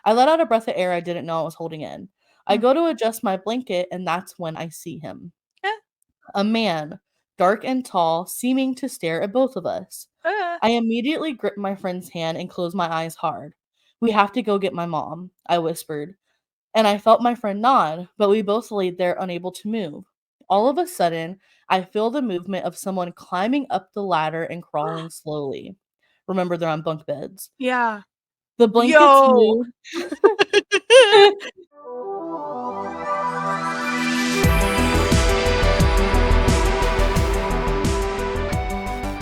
I let out a breath of air I didn't know I was holding in. I Mm. go to adjust my blanket, and that's when I see him. Eh, A man, dark and tall, seeming to stare at both of us. eh. I immediately grip my friend's hand and close my eyes hard. "We have to go get my mom," I whispered, and I felt my friend nod, but we both laid there unable to move. All of a sudden, I feel the movement of someone climbing up the ladder and crawling slowly. Remember, they're on bunk beds. Yeah. The blankets Yo. move.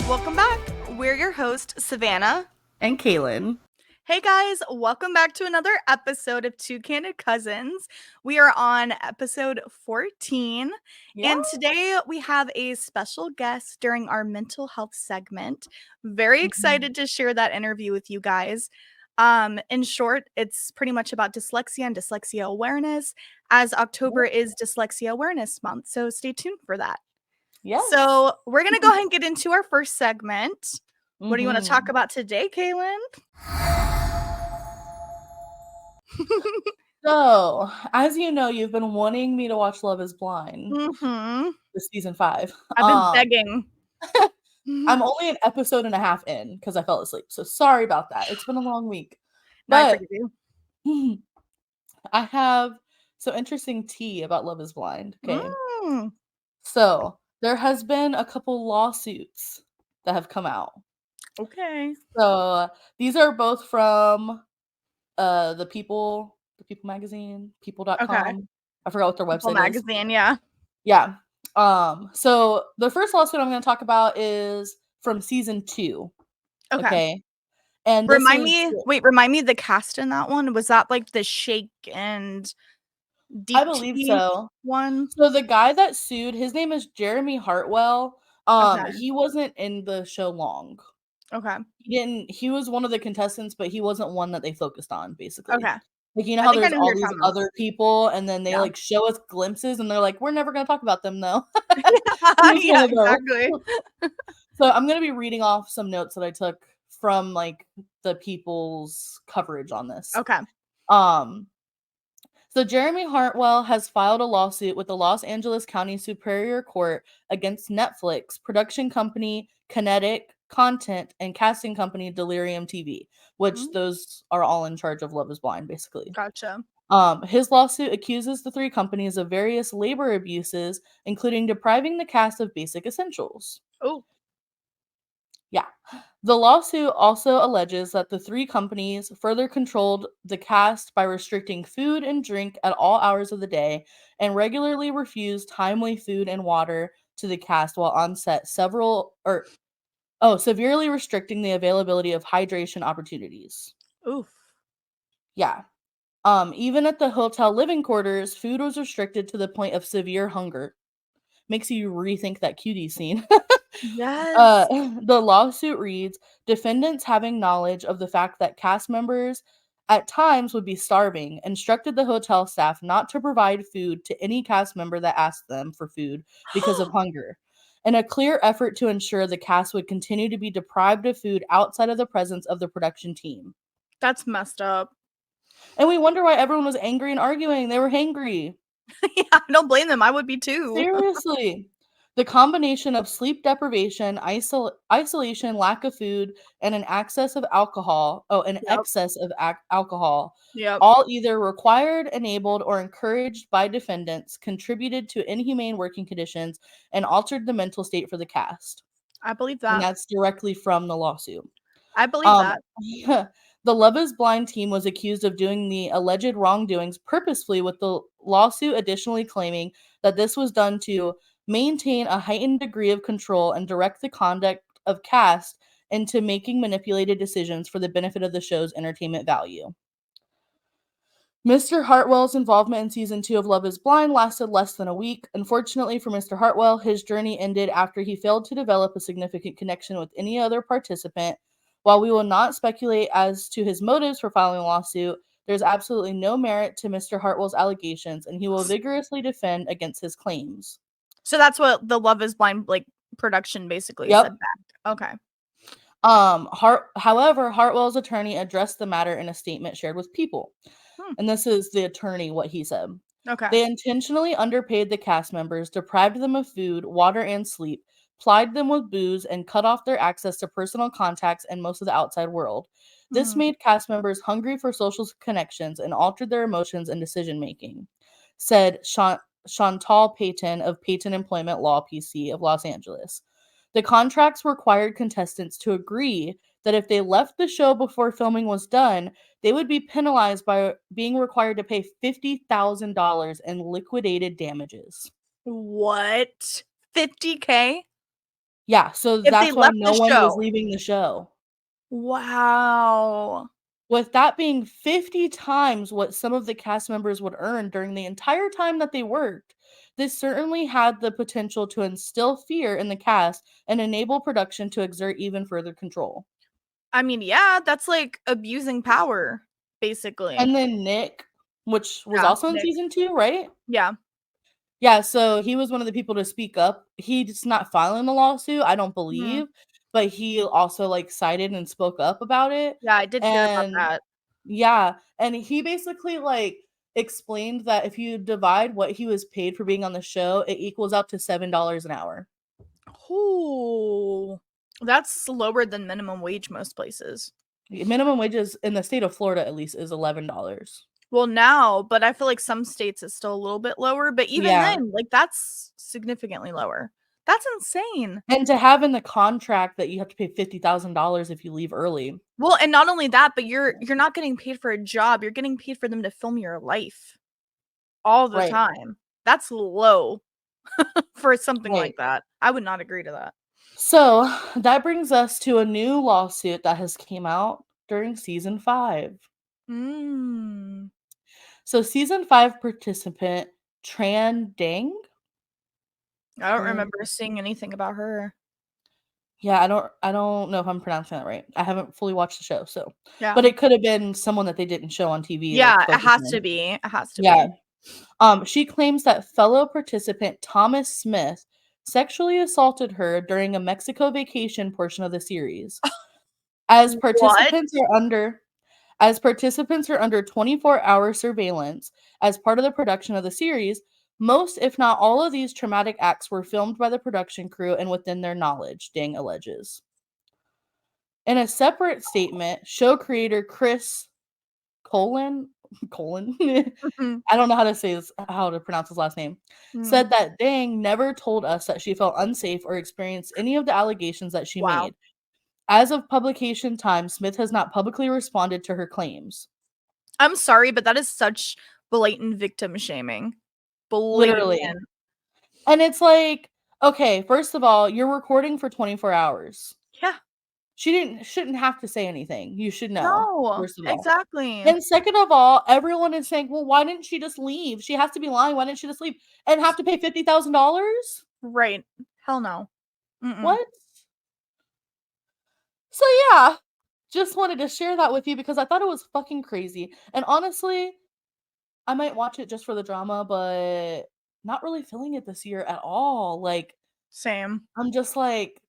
Welcome back. We're your host, Savannah. And Kaylin. Hey guys, welcome back to another episode of Two Candid Cousins. We are on episode 14, Yeah. and today we have a special guest during our mental health segment. Very excited to share that interview with you guys. In short, it's pretty much about dyslexia and dyslexia awareness, as October is Dyslexia Awareness Month, so stay tuned for that. Yes. So we're going to go ahead and get into our first segment. What do you want to talk about today, Kaylin? So, as you know, you've been wanting me to watch Love is Blind. Mm-hmm. This season 5. I've been begging. I'm only an episode and a half in because I fell asleep. So sorry about that. It's been a long week. No, I But forgive you. I have so interesting tea about Love is Blind. Okay. Mm. So there has been a couple lawsuits that have come out. Okay. So these are both from the People magazine, people.com. Okay. I forgot what their People website is. magazine, yeah. Yeah. So the first lawsuit I'm going to talk about is from season 2. Okay. And this Remind was me the cast in that one. Was that like the Shake and I Deep believe Tea so. one? So the guy that sued, his name is Jeremy Hartwell. Okay. He wasn't in the show long. Okay. He was one of the contestants, but he wasn't one that they focused on, basically. Okay. Like, you know I how think I there's know who all you're these talking about. other people, and then they, Yeah. like, show us glimpses, and they're like, "We're never gonna talk about them, though." He was Yeah, one of those. exactly. So I'm gonna be reading off some notes that I took from, like, the People's coverage on this. Okay. So Jeremy Hartwell has filed a lawsuit with the Los Angeles County Superior Court against Netflix, production company Kinetic Content, and casting company Delirium TV, which those are all in charge of Love is Blind, basically. Gotcha. His lawsuit accuses the 3 companies of various labor abuses, including depriving the cast of basic essentials. Oh. Yeah. The lawsuit also alleges that the 3 companies further controlled the cast by restricting food and drink at all hours of the day and regularly refused timely food and water to the cast while on set, severely restricting the availability of hydration opportunities. Oof. Yeah. Even at the hotel living quarters, food was restricted to the point of severe hunger. Makes you rethink that cutie scene. Yes. The lawsuit reads, defendants having knowledge of the fact that cast members at times would be starving, instructed the hotel staff not to provide food to any cast member that asked them for food because of hunger. In a clear effort to ensure the cast would continue to be deprived of food outside of the presence of the production team. That's messed up. And we wonder why everyone was angry and arguing. They were hangry. Yeah, I don't blame them. I would be too. Seriously. The combination of sleep deprivation, isolation, lack of food, and an excess of alcohol, Yep. all either required, enabled, or encouraged by defendants, contributed to inhumane working conditions and altered the mental state for the cast. I believe And that. that's directly from the lawsuit. I believe that. The Love is Blind team was accused of doing the alleged wrongdoings purposefully, with the lawsuit additionally claiming that this was done to maintain a heightened degree of control and direct the conduct of cast into making manipulated decisions for the benefit of the show's entertainment value. Mr. Hartwell's involvement in season 2 of Love is Blind lasted less than a week. Unfortunately for Mr. Hartwell, his journey ended after he failed to develop a significant connection with any other participant. While we will not speculate as to his motives for filing a lawsuit, there's absolutely no merit to Mr. Hartwell's allegations, and he will vigorously defend against his claims. So that's what the Love is Blind production basically said back. Okay. However, Hartwell's attorney addressed the matter in a statement shared with People. Hmm. And this is the attorney, what he said. Okay. They intentionally underpaid the cast members, deprived them of food, water, and sleep, plied them with booze, and cut off their access to personal contacts and most of the outside world. This Mhm. made cast members hungry for social connections and altered their emotions and decision making, said Chantal Payton of Payton Employment Law PC of Los Angeles. The contracts required contestants to agree that if they left the show before filming was done, they would be penalized by being required to pay $50,000 in liquidated damages. What? 50K Yeah, so if they that's why left the no one was show? leaving the show. Wow. With that being 50 times what some of the cast members would earn during the entire time that they worked, this certainly had the potential to instill fear in the cast and enable production to exert even further control. I mean, yeah, that's like abusing power, basically. And then Nick, which was Yeah, also in Nick. season 2, right? Yeah. Yeah, so he was one of the people to speak up. He's not filing the lawsuit, I don't Mhm. believe, but he also, like, cited and spoke up about it, Yeah, I did hear about and that. yeah, and he basically, like, explained that if you divide what he was paid for being on the show, it equals out to $7 an hour. Ooh. That's lower than minimum wage most places. Minimum wages in the state of Florida, at least, is $11. Well, now, but I feel like some states it's still a little bit lower, but even Yeah, then, like, that's significantly lower. That's insane. and to have in the contract that you have to pay $50,000 if you leave early. Well, and not only that, but you're not getting paid for a job, you're getting paid for them to film your life all the Right, time. That's low for something right. like that. I would not agree to that. So, that brings us to a new lawsuit that has came out during season 5. Mm. So, season 5 participant Tran Dang, I don't Tran remember seeing anything about her. yeah, I don't know if I'm pronouncing that right. I haven't fully watched the show, so Yeah. but it could have been someone that they didn't show on TV, like, Yeah, it focus has to on. be. It has to Yeah. be. She claims that fellow participant Thomas Smith sexually assaulted her during a Mexico vacation portion of the series. As What? participants are under As participants are under 24-hour surveillance as part of the production of the series, most, if not all, of these traumatic acts were filmed by the production crew and within their knowledge, Dang alleges. In a separate statement, show creator Chris Colin Colin Mhm. I don't know how to pronounce his last name, Mm. said that Dang never told us that she felt unsafe or experienced any of the allegations that she Wow. made. As of publication time, Smith has not publicly responded to her claims. I'm sorry, but that is such blatant victim shaming. Literally. Blatant. And it's like, okay, first of all, you're recording for 24 hours. Yeah. She shouldn't have to say anything. You should know, No. first of all. Exactly. And second of all, everyone is saying, "Well, why didn't she just leave? She has to be lying. Why didn't she just leave and have to pay $50,000?" Right. Hell no. Mm-mm. What? So yeah, just wanted to share that with you because I thought it was fucking crazy. And honestly, I might watch it just for the drama, but not really feeling it this year at all. Like, Same. I'm just like,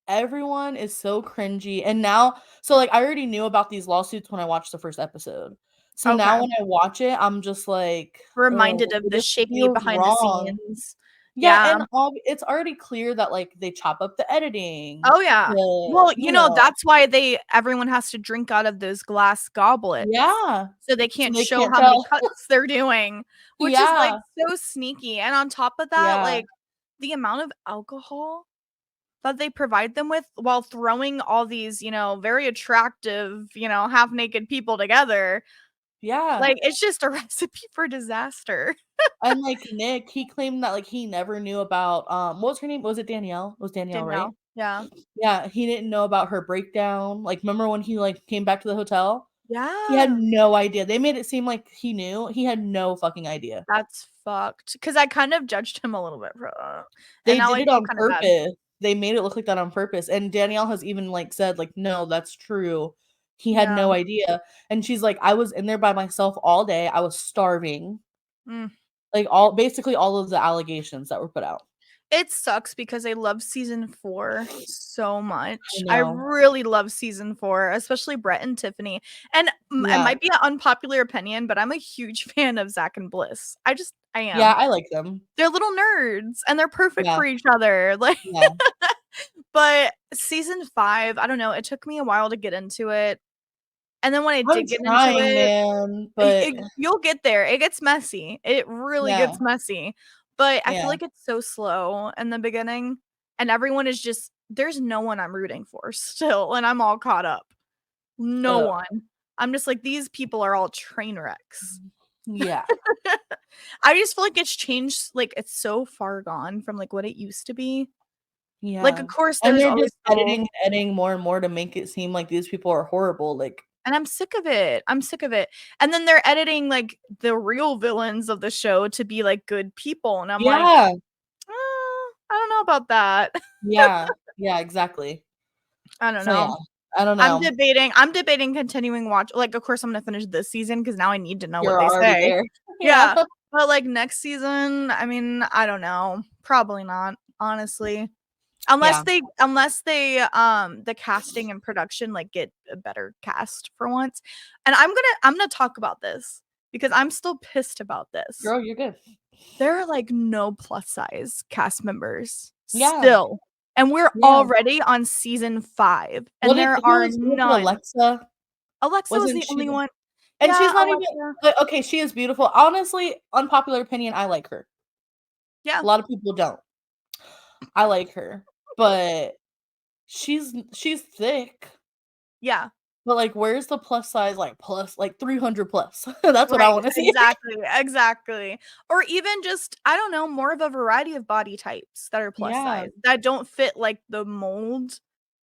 everyone is so cringy. And now, so like, I already knew about these lawsuits when I watched the first episode. So now Okay. when I watch it, I'm just like, Reminded oh, of it the just shady feels behind the wrong. scenes. Yeah, Yeah. and it's already clear that like they chop up the editing. Oh, yeah. Well, that's why everyone has to drink out of those glass goblets, Yeah. so they So can't they show can't how many tell. cuts they're doing, which is, like, Yeah. so sneaky, and on top of that, Yeah. like, the amount of alcohol that they provide them with while throwing all these, very attractive, half-naked people together, Yeah. like, it's just a recipe for disaster. And like Nick, he claimed that like he never knew about what was her name? Was it Danielle? It was Danielle, right? Danielle. Yeah. Yeah, he didn't know about her breakdown. Like, remember when he like came back to the hotel? He had Yeah. no idea. They made it seem like he knew. He had no fucking idea. That's fucked. Because I kind of judged him a little bit for that, and They now did I it feel on kinda bad. purpose. They made it look like that on purpose. And Danielle has even like said, like, no, that's true. He had Yeah. no idea. And she's like, I was in there by myself all day. I was starving. Mm. Like all basically all of the allegations that were put out. It sucks because I love season 4 so much. I I know. really love season 4, especially Brett and Tiffany. And it Yeah. might be an unpopular opinion, but I'm a huge fan of Zach and Bliss. I Yeah, am. I like them. They're little nerds and they're perfect Yeah. for each other. Like, Yeah. but season 5, I don't know, it took me a while to get into it. And then when I I'm did get into trying, it, man, but you'll get there. It gets messy. It really yeah. gets messy. But I feel Yeah. like it's so slow in the beginning, and everyone is just there's no one I'm rooting for still, and I'm all caught up. No Ugh. one. I'm just like, these people are all train wrecks. Yeah. I just feel like it's changed, like, it's so far gone from, like, what it used to be. Like, Yeah. of course, And there's they're always just still editing more and more to make it seem like these people are horrible, like and I'm sick of it. I'm sick of it. And then they're editing, like, the real villains of the show to be, like, good people, and I'm like, yeah. I don't know about that." Yeah. Yeah, exactly. I don't So, yeah. know. I don't know. I'm debating continuing watch like, of course, I'm gonna finish this season because now I need to know what You're they already say. there. Yeah. Yeah. But, like, next season, I mean, I don't know. Probably not, honestly. Yeah. Unless they, the casting and production, like, get a better cast for once. And I'm gonna talk about this because I'm still pissed about this. Girl, you're good. There are, like, no plus size cast members Yeah. still, and we're Yeah. already on season 5, What and did there who are was it none. Alexa? Alexa was Wasn't the she only the one. and Yeah, she's not even Alexa. but okay, she is beautiful. Honestly, unpopular opinion, I like her. Yeah, A lot of people don't. I like her, but she's thick. yeah. But, like, where's the plus size, like, plus like, 300 plus? That's what I Right, wanna see. exactly, exactly. Or even just, I don't know, more of a variety of body types that are plus Yeah. size, that don't fit, like, the mold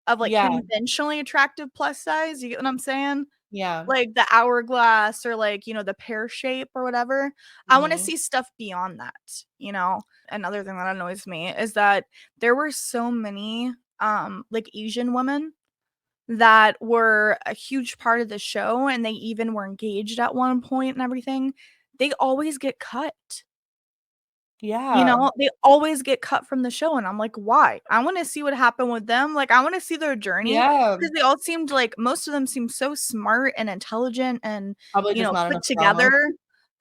of, like, Yeah. conventionally attractive plus size, you get what I'm saying? Yeah. Like, the hourglass or, like, the pear shape or whatever. I wanna Mhm. see stuff beyond that, you know? Another thing that annoys me is that there were so many, like, Asian women that were a huge part of the show, and they even were engaged at one point and everything. They always get cut. Yeah. They always get cut from the show, and I'm like, "Why?" I wanna see what happened with them, like, I wanna see their journey Yeah. because they all seemed like most of them seemed so smart and intelligent and, Probably just not put enough drama. together,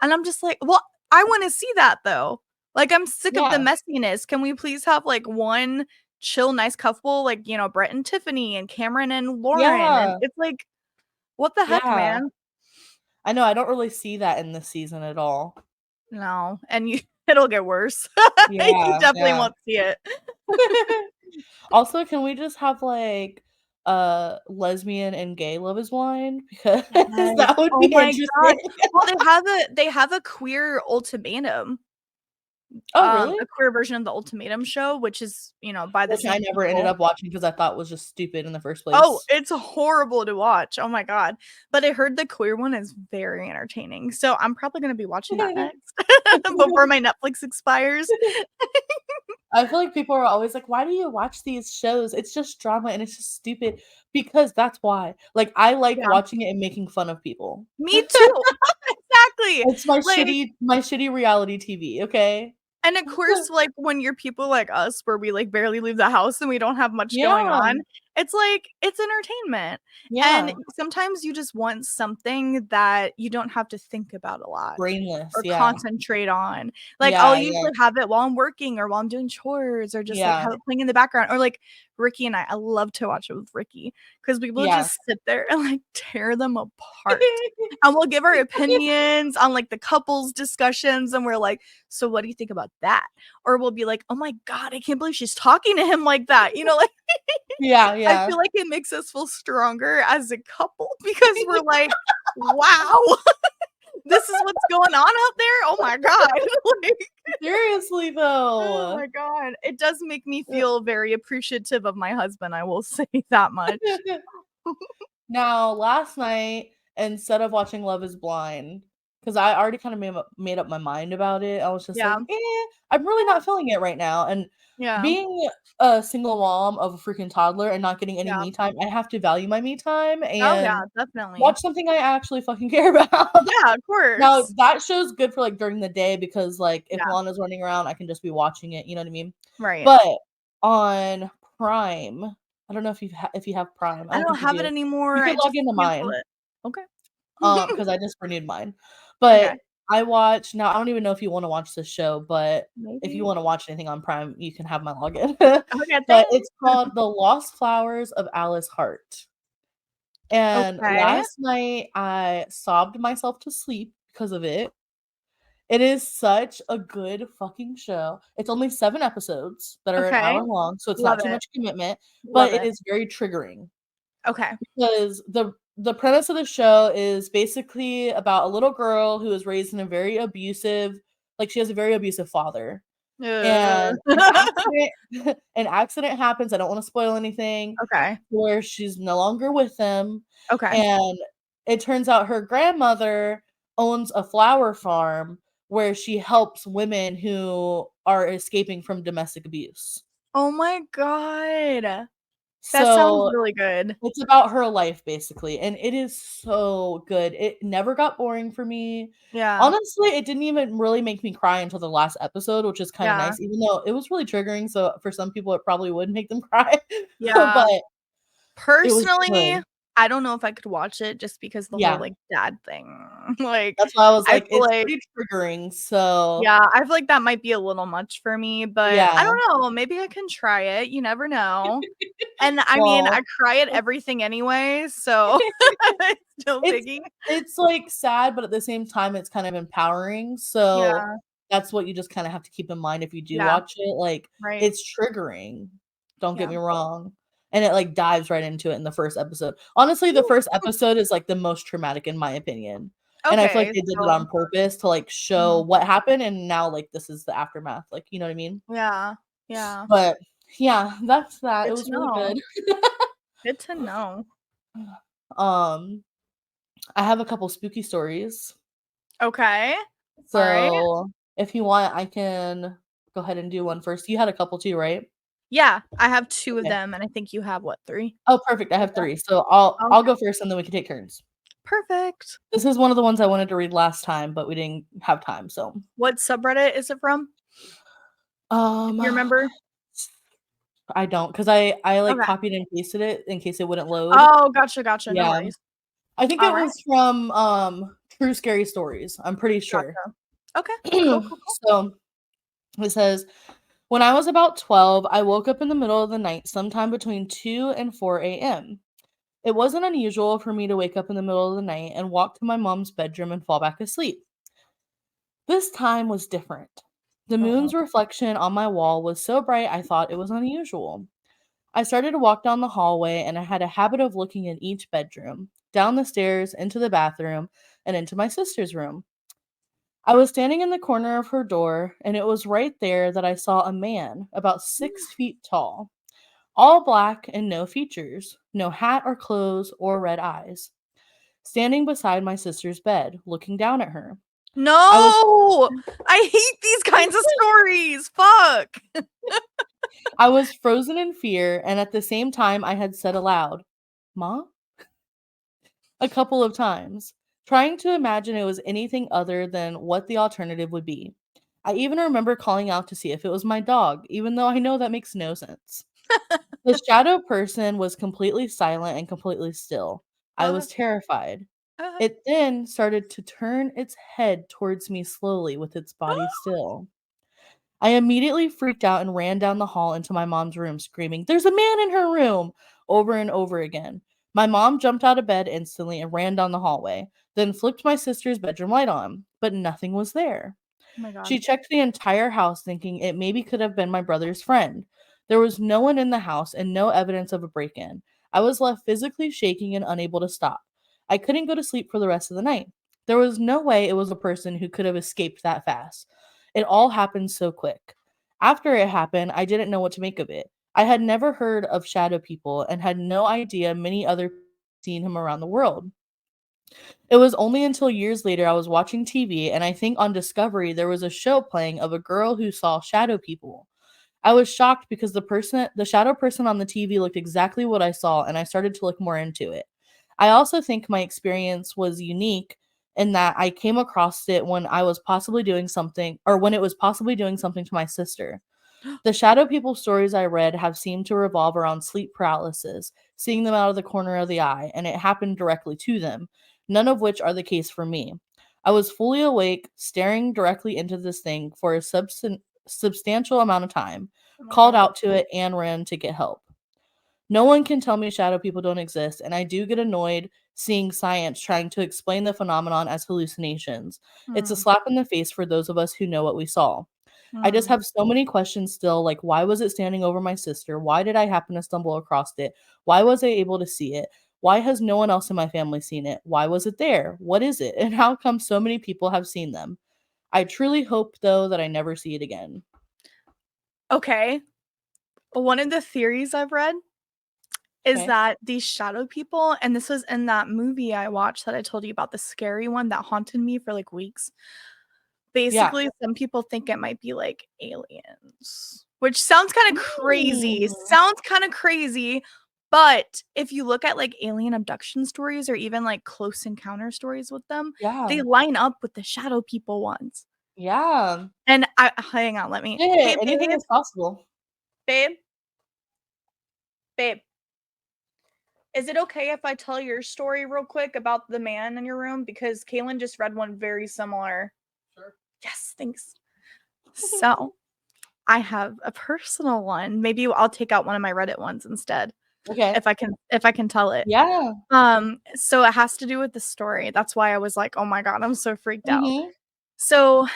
and I'm just like, "Well, I wanna see that though." Like, I'm sick of the Yeah. messiness. Can we please have, like, one chill, nice couple, like, Brett and Tiffany and Cameron and Lauren, and Yeah. it's like, "What the heck, Yeah. man?" I know, I don't really see that in this season at all. No, and you it'll get worse. You Yeah, definitely yeah. won't see it. Also, can we just have, like, lesbian and gay Love Is Blind? Because Yes. that would Oh be my god. interesting. Well, they have a queer ultimatum, Oh, really? a queer version of the ultimatum show, which is, by the Which I same never ended people. up watching because I thought was just stupid in the first Oh, place. it's horrible to watch. Oh my god. But I heard the queer one is very entertaining, so I'm probably gonna be watching that next before my Netflix expires. I feel like people are always like, "Why do you watch these shows? It's just drama and it's just stupid." Because that's why. Like, I like Yeah. watching it and making fun of people. Me too. Exactly. It's my Like shitty reality TV, okay? and of course, like, when you're people like us where we, like, barely leave the house and we don't have much going Yeah, on, it's like, it's entertainment, and yeah. sometimes you just want something that you don't have to think about a lot Brainless, or yeah. concentrate on. Like, I'll Yeah, yeah, usually have it while I'm working or while I'm doing chores or just, like, yeah, have it playing in the background or, like, Ricky and I love to watch it with Ricky because we will yeah. just sit there and, like, tear them apart, and we'll give our opinions on, like, the couples discussions, and we're like, "So what do you think about that?" Or we'll be like, "Oh my god, I can't believe she's talking to him like that." Like, Yeah, I yeah. feel like it makes us feel stronger as a couple because we're like, "Wow, this is what's going on out there? Oh my god." Like, Seriously, oh though. my god. It does make me feel very appreciative of my husband, I will say that much. Now, last night, instead of watching Love Is Blind, because I already kind of made up my mind about it. I was just Yeah. like, I'm really Yeah. not feeling it right now. And Yeah. being a single mom of a freaking toddler and not getting any Yeah. me time, I have to value my me time Oh, yeah, and definitely. watch something I actually fucking care about. Yeah, of Now, course. that show's good for, like, during the day because, like, if Yeah, Lana's running around, I can just be watching it, you know what I mean? right. But on Prime, I don't know if you have Prime, I I don't don't think you have it do. You anymore, could I log just into canceled mine, it. Okay. because I just renewed mine. Okay, But I watch now I don't even know if you wanna watch this show, but if you maybe. wanna watch anything on Prime, you can have my login. Okay, But thanks. it's called The Lost Flowers of Alice Hart. And Okay, last night, I sobbed myself to sleep because of it. It is such a good fucking show. It's only 7 episodes that are an okay. hour long, so it's Love not too it, much commitment, but love it it. is very triggering Okay, because the premise of the show is basically about a little girl who is raised in a very abusive like, she has a very abusive father, uh, and an accident happens, I don't wanna spoil anything, okay, where she's no longer with them, okay. and it turns out her grandmother owns a flower farm where she helps women who are escaping from domestic abuse. Oh my god. That sounds So, really good. it's about her life basically, and it is so good. It never got boring for me. Yeah, Honestly, it didn't even really make me cry until the last episode, which is kinda yeah, nice, even though it was really triggering, so for some people, it probably would make them cry, yeah. but it was Personally, good. I don't know if I could watch it just because the whole, Yeah. like, dad thing. Like, That's why I was I like, feel it's like pretty triggering, so yeah, I feel like that might be a little much for me, but I yeah. don't know, maybe I can try it, you never know. And I mean, Well, I cry at everything anyway, so it's no it's biggie. it's, like, sad, but at the same time, it's kind of empowering, so Yeah, that's what you just kinda have to keep in mind if you do yeah, watch it, like, right. it's triggering, don't get Yeah. me wrong, and it, like, dives right into it in the first episode. Honestly, the Ooh, first episode is, like, the most traumatic in my opinion, and I feel like okay, they did it so on purpose to, like, show mhm, what happened, and now, like, this is the aftermath, like, you know what I mean? yeah, yeah, But, yeah, that's that, it good was to really know, good. good to know. Um, I have a couple spooky stories. Okay, alright. So, if you want, I can go ahead and do one first. You had a couple too, right? Yeah, I have 2 of Okay. them, and I think you have what, 3? Oh, perfect. I Like have that? 3. So, I'll Okay, go first and then we can take turns. perfect. This is one of the ones I wanted to read last time, but we didn't have time, so What subreddit is it from, if um, you remember? I don't, not because I, like, Okay. copied and pasted it in case it wouldn't load. Oh, gotcha, gotcha, no Yeah. worries. I think it Alright, was from, True Scary Stories, I'm pretty sure. gotcha. Okay, cool, cool, cool. So, it says, "When I was about 12, I woke up in the middle of the night sometime between 2 and 4 AM. It wasn't unusual for me to wake up in the middle of the night and walk to my mom's bedroom and fall back asleep. This time was different. The Uh-oh. moon's reflection on my wall was so bright I thought it was unusual. I started to walk down the hallway and I had a habit of looking in each bedroom, down the stairs, into the bathroom, and into my sister's room. I was standing in the corner of her door, and it was right there that I saw a man about 6 feet tall, all black and no features, no hat or clothes or red eyes, standing beside my sister's bed, looking down at her. I was No! I hate these kinds of stories, fuck! I was frozen in fear, and at the same time I had said aloud, "Mom?" a couple of times, trying to imagine it was anything other than what the alternative would be. I even remember calling out to see if it was my dog, even though I know that makes no sense. The shadow person was completely silent and completely still. I Uh, was terrified. uh. It then started to turn its head towards me slowly with its body still. I immediately freaked out and ran down the hall into my mom's room, screaming, "There's a man in her room!" over and over again. My mom jumped out of bed instantly and ran down the hallway, then flipped my sister's bedroom light on, but nothing was there. Oh my god. She checked the entire house, thinking it maybe could have been my brother's friend. There was no one in the house and no evidence of a break in. I was left physically shaking and unable to stop. I couldn't go to sleep for the rest of the night. There was no way it was a person who could have escaped that fast. It all happened so quick. After it happened, I didn't know what to make of it. I had never heard of shadow people and had no idea many other people had seen him around the world. It was only until years later I was watching TV, and I think on Discovery there was a show playing of a girl who saw shadow people. I was shocked because the shadow person on the TV looked exactly what I saw, and I started to look more into it. I also think my experience was unique in that I came across it when I was possibly doing something, or when it was possibly doing something to my sister. The shadow people stories I read have seemed to revolve around sleep paralysis, seeing them out of the corner of the eye, and it happened directly to them, none of which are the case for me. I was fully awake, staring directly into this thing for a substantial amount of time, Oh my called god. out to it, and ran to get help. No one can tell me shadow people don't exist, and I do get annoyed seeing science trying to explain the phenomenon as hallucinations. It's a Hmm. slap in the face for those of us who know what we saw. I just Hmm. have so many questions still, like why was it standing over my sister? Why did I happen to stumble across it? Why was I able to see it? Why has no one else in my family seen it? Why was it there? What is it? And how come so many people have seen them? I truly hope though that I never see it again. Okay. One of the theories I've read is Okay. that these shadow people, and this was in that movie I watched that I told you about, the scary one that haunted me for like weeks. Yeah. Basically, some people think it might be like aliens, which sounds kind of crazy. Mm. Sounds kind of crazy. But if you look at like alien abduction stories or even like close encounter stories with them, they Yeah. line up with the shadow people ones. Yeah. And I hang on, let me. Yeah, Hey, anything babe, is possible. babe, babe. Is it okay if I tell your story real quick about the man in your room? Because Kaylin just read one very similar. Sure. Yes, thanks. So I have a personal one. Maybe I'll take out one of my Reddit ones instead, Okay. if I can tell it. Yeah. So it has to do with the story. That's why I was like, "Oh my god, I'm so freaked out." Mhm. So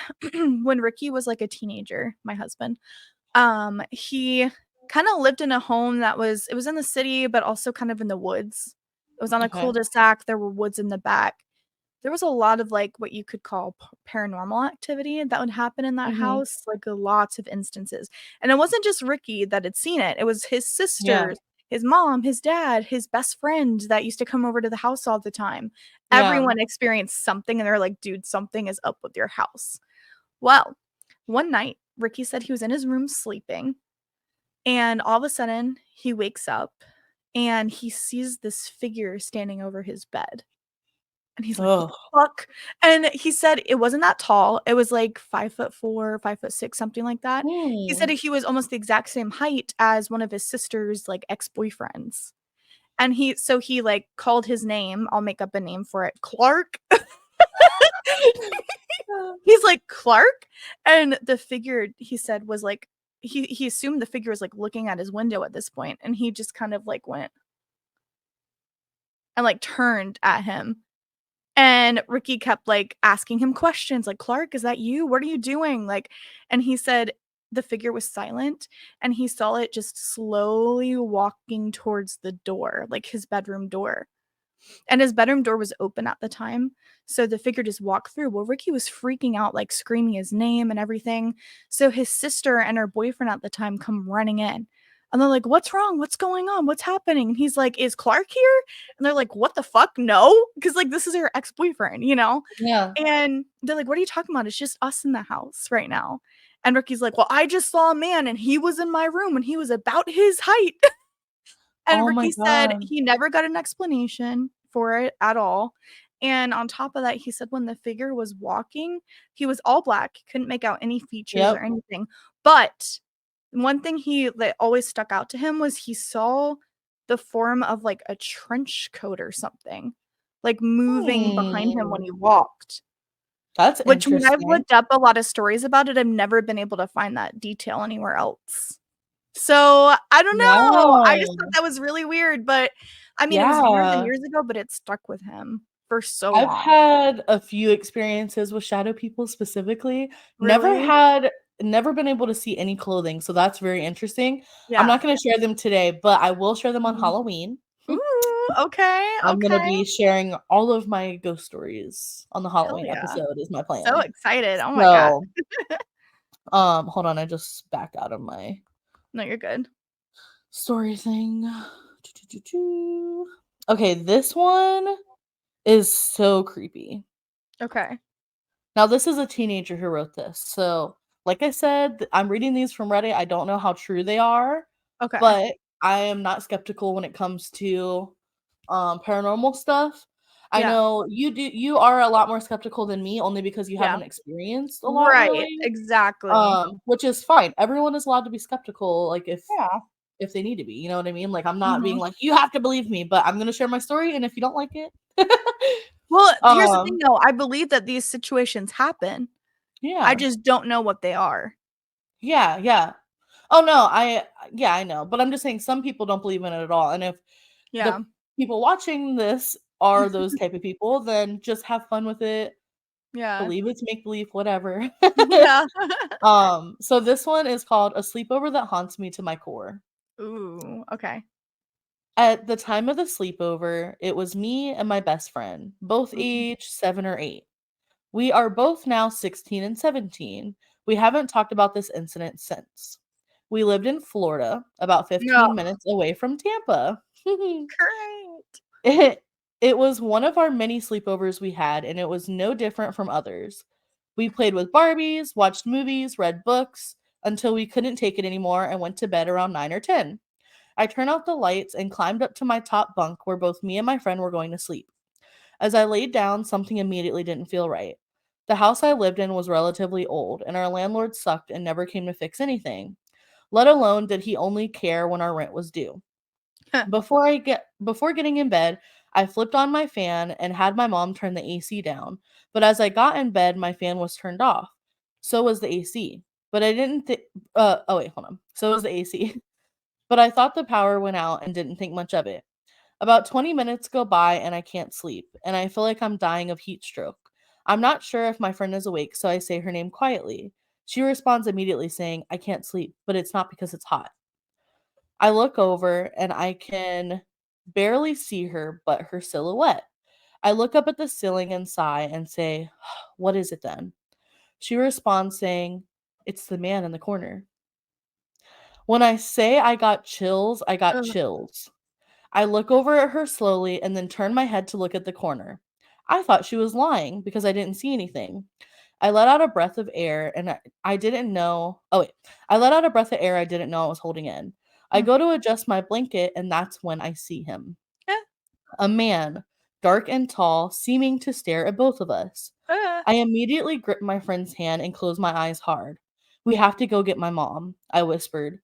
when Ricky was like a teenager, my husband, he kind of lived in a home that was in the city, but also kind of in the woods. It was on a Okay. cul-de-sac. There were woods in the back. There was a lot of like what you could call paranormal activity that would happen in that Mhm. house, like lots of instances. And it wasn't just Ricky that had seen it. It was his Yeah. sisters, his mom, his dad, his best friend that used to come over to the house all the time. Yeah. Everyone experienced something and they're like, "Dude, something is up with your house." Well, one night, Ricky said he was in his room sleeping, and all of a sudden, he wakes up and he sees this figure standing over his bed. And he's like, "What Oh. the fuck?" And he said it wasn't that tall. It was like 5'4", 5'6", something like that. He said Hmm. he was almost the exact same height as one of his sister's, like, ex-boyfriends. And he, like, called his name. I'll make up a name for it. Clark. He's like, "Clark?" And the figure, he said, was like he assumed the figure was, like, looking at his window at this point, and he just kind of, like, went and, like, turned at him. And Ricky kept, like, asking him questions, like, "Clark, is that you? What are you doing?" Like, and he said the figure was silent, and he saw it just slowly walking towards the door, like, his bedroom door. And his bedroom door was open at the time, so the figure just walked through. Well, Ricky was freaking out, like, screaming his name and everything. So his sister and her boyfriend at the time come running in, and they're like, "What's wrong? What's going on? What's happening?" And he's like, "Is Clark here?" And they're like, "What the fuck? No," because like, this is her ex-boyfriend, you know? Yeah. And they're like, "What are you talking about? It's just us in the house right now." And Ricky's like, "Well, I just saw a man, and he was in my room, and he was about his height." And Oh my Ricky said god. he never got an explanation for it at all, and on top of that, he said when the figure was walking, he was all black, he couldn't make out any features or Yep. anything, but one thing that always stuck out to him was he saw the form of, like, a trench coat or something, like, moving behind him when Hmm. he walked, That's which when I've interesting. looked up a lot of stories about it, I've never been able to find that detail anywhere else. So, I don't know. I just thought Wow. that was really weird, but I mean, it was years and Yeah. years ago, but it stuck with him for so I've long. had a few experiences with shadow people specifically. Really? Never been able to see any clothing, so that's very interesting. I'm Yeah. not gonna share them today, but I will share them on Mhm. Halloween. Ooh, okay, I'm gonna okay. be sharing all of my ghost stories on the Hell Halloween yeah. episode is my So plan. excited. Oh my god. So, hold on, I just backed out of my No, you're good. story thing. Okay, this one is so creepy. Okay. Now, this is a teenager who wrote this. So, like I said, I'm reading these from Reddit. I don't know how true they are, Okay. but I am not skeptical when it comes to paranormal stuff. I Yeah. know you are a lot more skeptical than me only because you Yeah. haven't experienced a lot Right. really. Exactly. Which is fine. Everyone is allowed to be skeptical, like Yeah. if they need to be. You know what I mean? Like I'm not being Mhm. like you have to believe me, but I'm gonna share my story, and if you don't like it, Well, here's the thing um, though, I believe that these situations happen. I yeah, just don't know what they are. yeah, yeah. Oh no, yeah, I know, but I'm just saying some people don't believe in it at all, and if the Yeah. people watching this are those type of people, then just have fun with it. Yeah. Believe it's make believe, whatever. Yeah. So this one is called A Sleepover That Haunts Me to My Core. Ooh, okay. At the time of the sleepover, it was me and my best friend, both Mhm. age 7 or 8. We are both now 16 and 17. We haven't talked about this incident since. We lived in Florida, about No. 15 minutes away from Tampa. Great. It it was one of our many sleepovers we had, and it was no different from others. We played with Barbies, watched movies, read books, until we couldn't take it anymore and went to bed around 9 or 10. I turned out the lights and climbed up to my top bunk where both me and my friend were going to sleep. As I laid down, something immediately didn't feel right. The house I lived in was relatively old, and our landlord sucked and never came to fix anything, let alone did he only care when our rent was due. Before getting in bed, I flipped on my fan and had my mom turn the AC down. But as I got in bed, my fan was turned off. So was the AC. But I didn't think oh wait, hold on. So was the AC. But I thought the power went out and didn't think much of it. About 20 minutes go by and I can't sleep, and I feel like I'm dying of heat stroke. I'm not sure if my friend is awake, so I say her name quietly. She responds immediately saying, I can't sleep, but it's not because it's hot. I look over and I can barely see her but her silhouette. I look up at the ceiling and sigh and say, what is it then? She responds saying, it's the man in the corner. When I say I got chills, I got Ugh. chills. I look over at her slowly and then turn my head to look at the corner. I thought she was lying because I didn't see anything. I let out a breath of air and I didn't know. Oh, wait. I let out a breath of air I didn't know I was holding in. I Mm. go to adjust my blanket and that's when I see him. Eh, A man, dark and tall, seeming to stare at both of us. eh. I immediately grip my friend's hand and close my eyes hard. We have to go get my mom, I whispered,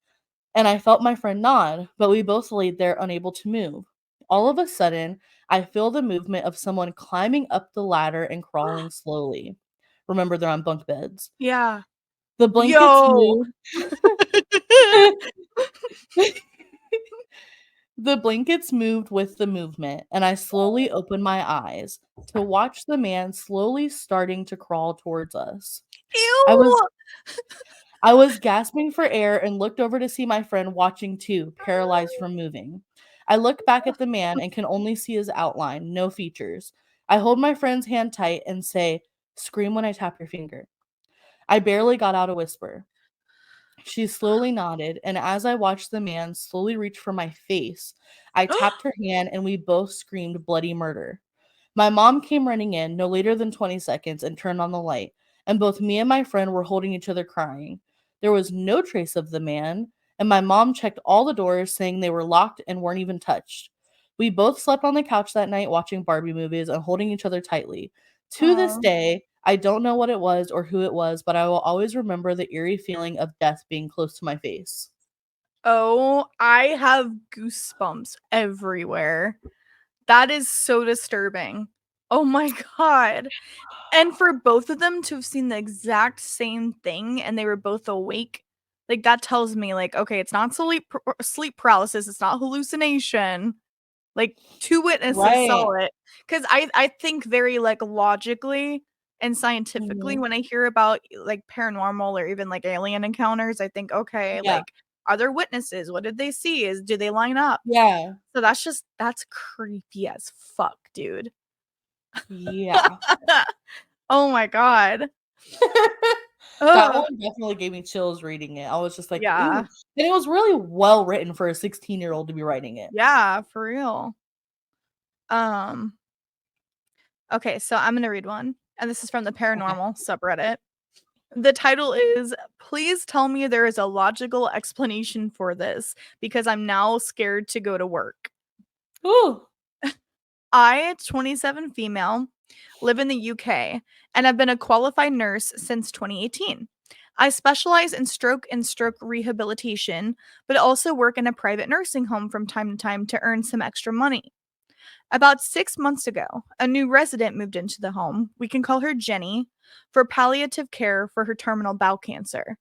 and I felt my friend nod, but we both laid there unable to move. All of a sudden, I feel the movement of someone climbing up the ladder and crawling slowly. Remember, they're on bunk beds. Yeah. The blankets Yo. move. The blankets moved with the movement, and I slowly opened my eyes to watch the man slowly starting to crawl towards us. I was Ew. I was gasping for air and looked over to see my friend watching too, paralyzed from moving. I look back at the man and can only see his outline, no features. I hold my friend's hand tight and say, scream when I tap your finger. I barely got out a whisper. She slowly nodded, and as I watched the man slowly reach for my face, I tapped her hand and we both screamed bloody murder. My mom came running in no later than 20 seconds and turned on the light, and both me and my friend were holding each other crying. There was no trace of the man, and my mom checked all the doors saying they were locked and weren't even touched. We both slept on the couch that night watching Barbie movies and holding each other tightly. To this Aw. day, I don't know what it was or who it was, but I will always remember the eerie feeling of death being close to my face. Oh, I have goosebumps everywhere. That is so disturbing. Oh my god. And for both of them to have seen the exact same thing and they were both awake, like, that tells me, like, okay, it's not sleep paralysis, it's not hallucination. Like, 2 witnesses Right. saw it. 'Cause I think very, like, logically and scientifically Mhm. when I hear about, like, paranormal or even, like, alien encounters, I think, okay, Yeah. like, are there witnesses? What did they see? Do they line up? Yeah. So that's creepy as fuck, dude. Yeah. Oh my god. That Ugh. one definitely gave me chills reading it. I was just like, "Ooh." Yeah. And it was really well written for a 16-year-old to be writing it. Yeah, for real. Um, Okay, so I'm gonna read one, and this is from the Okay. paranormal subreddit. The title is "Please tell me there is a logical explanation for this because I'm now scared to go to work." Ooh. I, 27 female, live in the UK and have been a qualified nurse since 2018. I specialize in stroke and stroke rehabilitation, but also work in a private nursing home from time to time to earn some extra money. About 6 months ago, a new resident moved into the home. We can call her Jenny for palliative care for her terminal bowel cancer.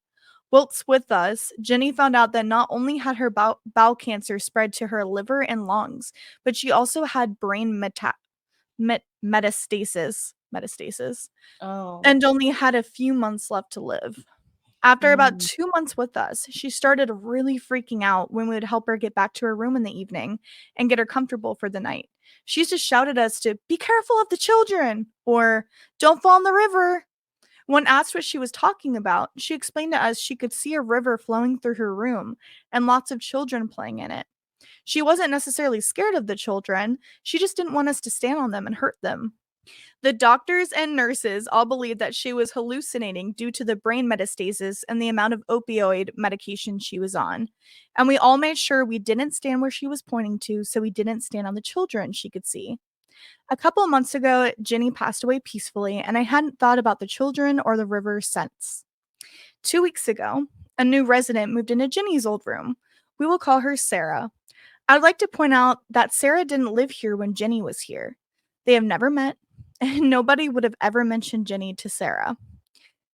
Whilst with us, Jenny found out that not only had her bowel cancer spread to her liver and lungs, but she also had brain metastasis, Oh. and only had a few months left to live. After about Mm. 2 months with us, she started really freaking out when we would help her get back to her room in the evening and get her comfortable for the night. She used to shout at us to be careful of the children or don't fall in the river. When asked what she was talking about, she explained to us she could see a river flowing through her room and lots of children playing in it. She wasn't necessarily scared of the children, she just didn't want us to stand on them and hurt them. The doctors and nurses all believed that she was hallucinating due to the brain metastasis and the amount of opioid medication she was on. And we all made sure we didn't stand where she was pointing to, so we didn't stand on the children she could see. A couple of months ago, Ginny passed away peacefully, and I hadn't thought about the children or the river since. 2 weeks ago, a new resident moved into Ginny's old room. We will call her Sarah. I'd like to point out that Sarah didn't live here when Jenny was here. They have never met, and nobody would have ever mentioned Jenny to Sarah.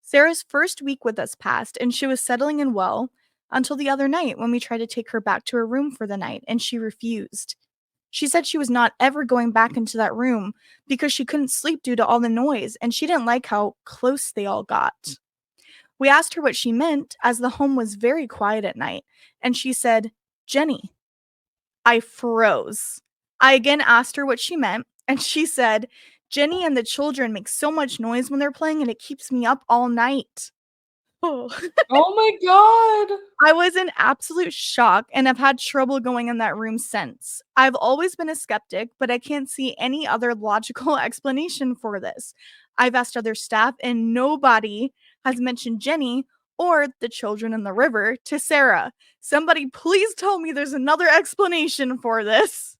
Sarah's first week with us passed, and she was settling in well until the other night when we tried to take her back to her room for the night, and she refused. She said she was not ever going back into that room because she couldn't sleep due to all the noise, and she didn't like how close they all got. We asked her what she meant, as the home was very quiet at night, and she said, Jenny. I froze. I again asked her what she meant, and she said, Jenny and the children make so much noise when they're playing, and it keeps me up all night. Oh. Oh my god. I was in absolute shock and have had trouble going in that room since. I've always been a skeptic, but I can't see any other logical explanation for this. I've asked other staff, and nobody has mentioned Jenny or the children in the river to Sarah. Somebody please tell me there's another explanation for this.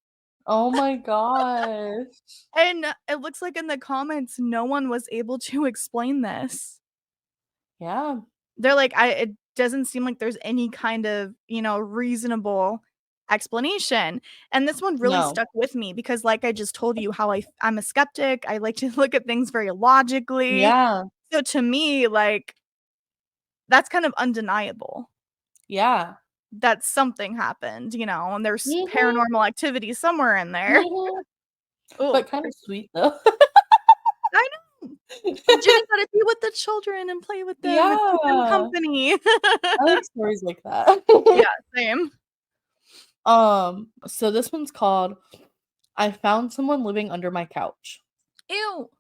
Oh my gosh. And it looks like in the comments, no one was able to explain this. Yeah. They're like, it doesn't seem like there's any kind of, reasonable explanation. And this one really No. stuck with me because like I just told you how I'm a skeptic. I like to look at things very logically. Yeah. So to me, like that's kind of undeniable Yeah. that something happened, and there's Mhm. paranormal activity somewhere in there. Mhm. Oh, But kind of sweet though. I know. Jenny got to be with the children and play with them and keep them Yeah. company. I like stories like that. Yeah, same. So this one's called I found someone living under my couch. Ew.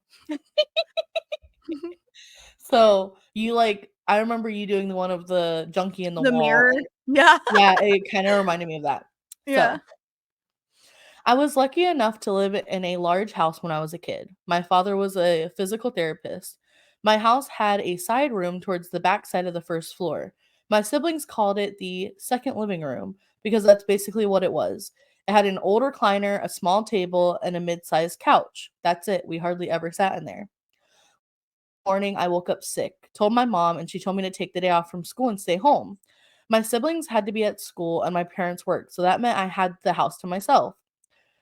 So you I remember you doing the one of the junkie in the The wall. mirror. Yeah. Yeah, it kind of reminded me of that. Yeah. So I was lucky enough to live in a large house when I was a kid. My father was a physical therapist. My house had a side room towards the back side of the first floor. My siblings called it the second living room because that's basically what it was. It had an old recliner, a small table, and a mid sized couch. That's it. We hardly ever sat in there. Morning, I woke up sick, told my mom, and she told me to take the day off from school and stay home. My siblings had to be at school and my parents worked, so that meant I had the house to myself.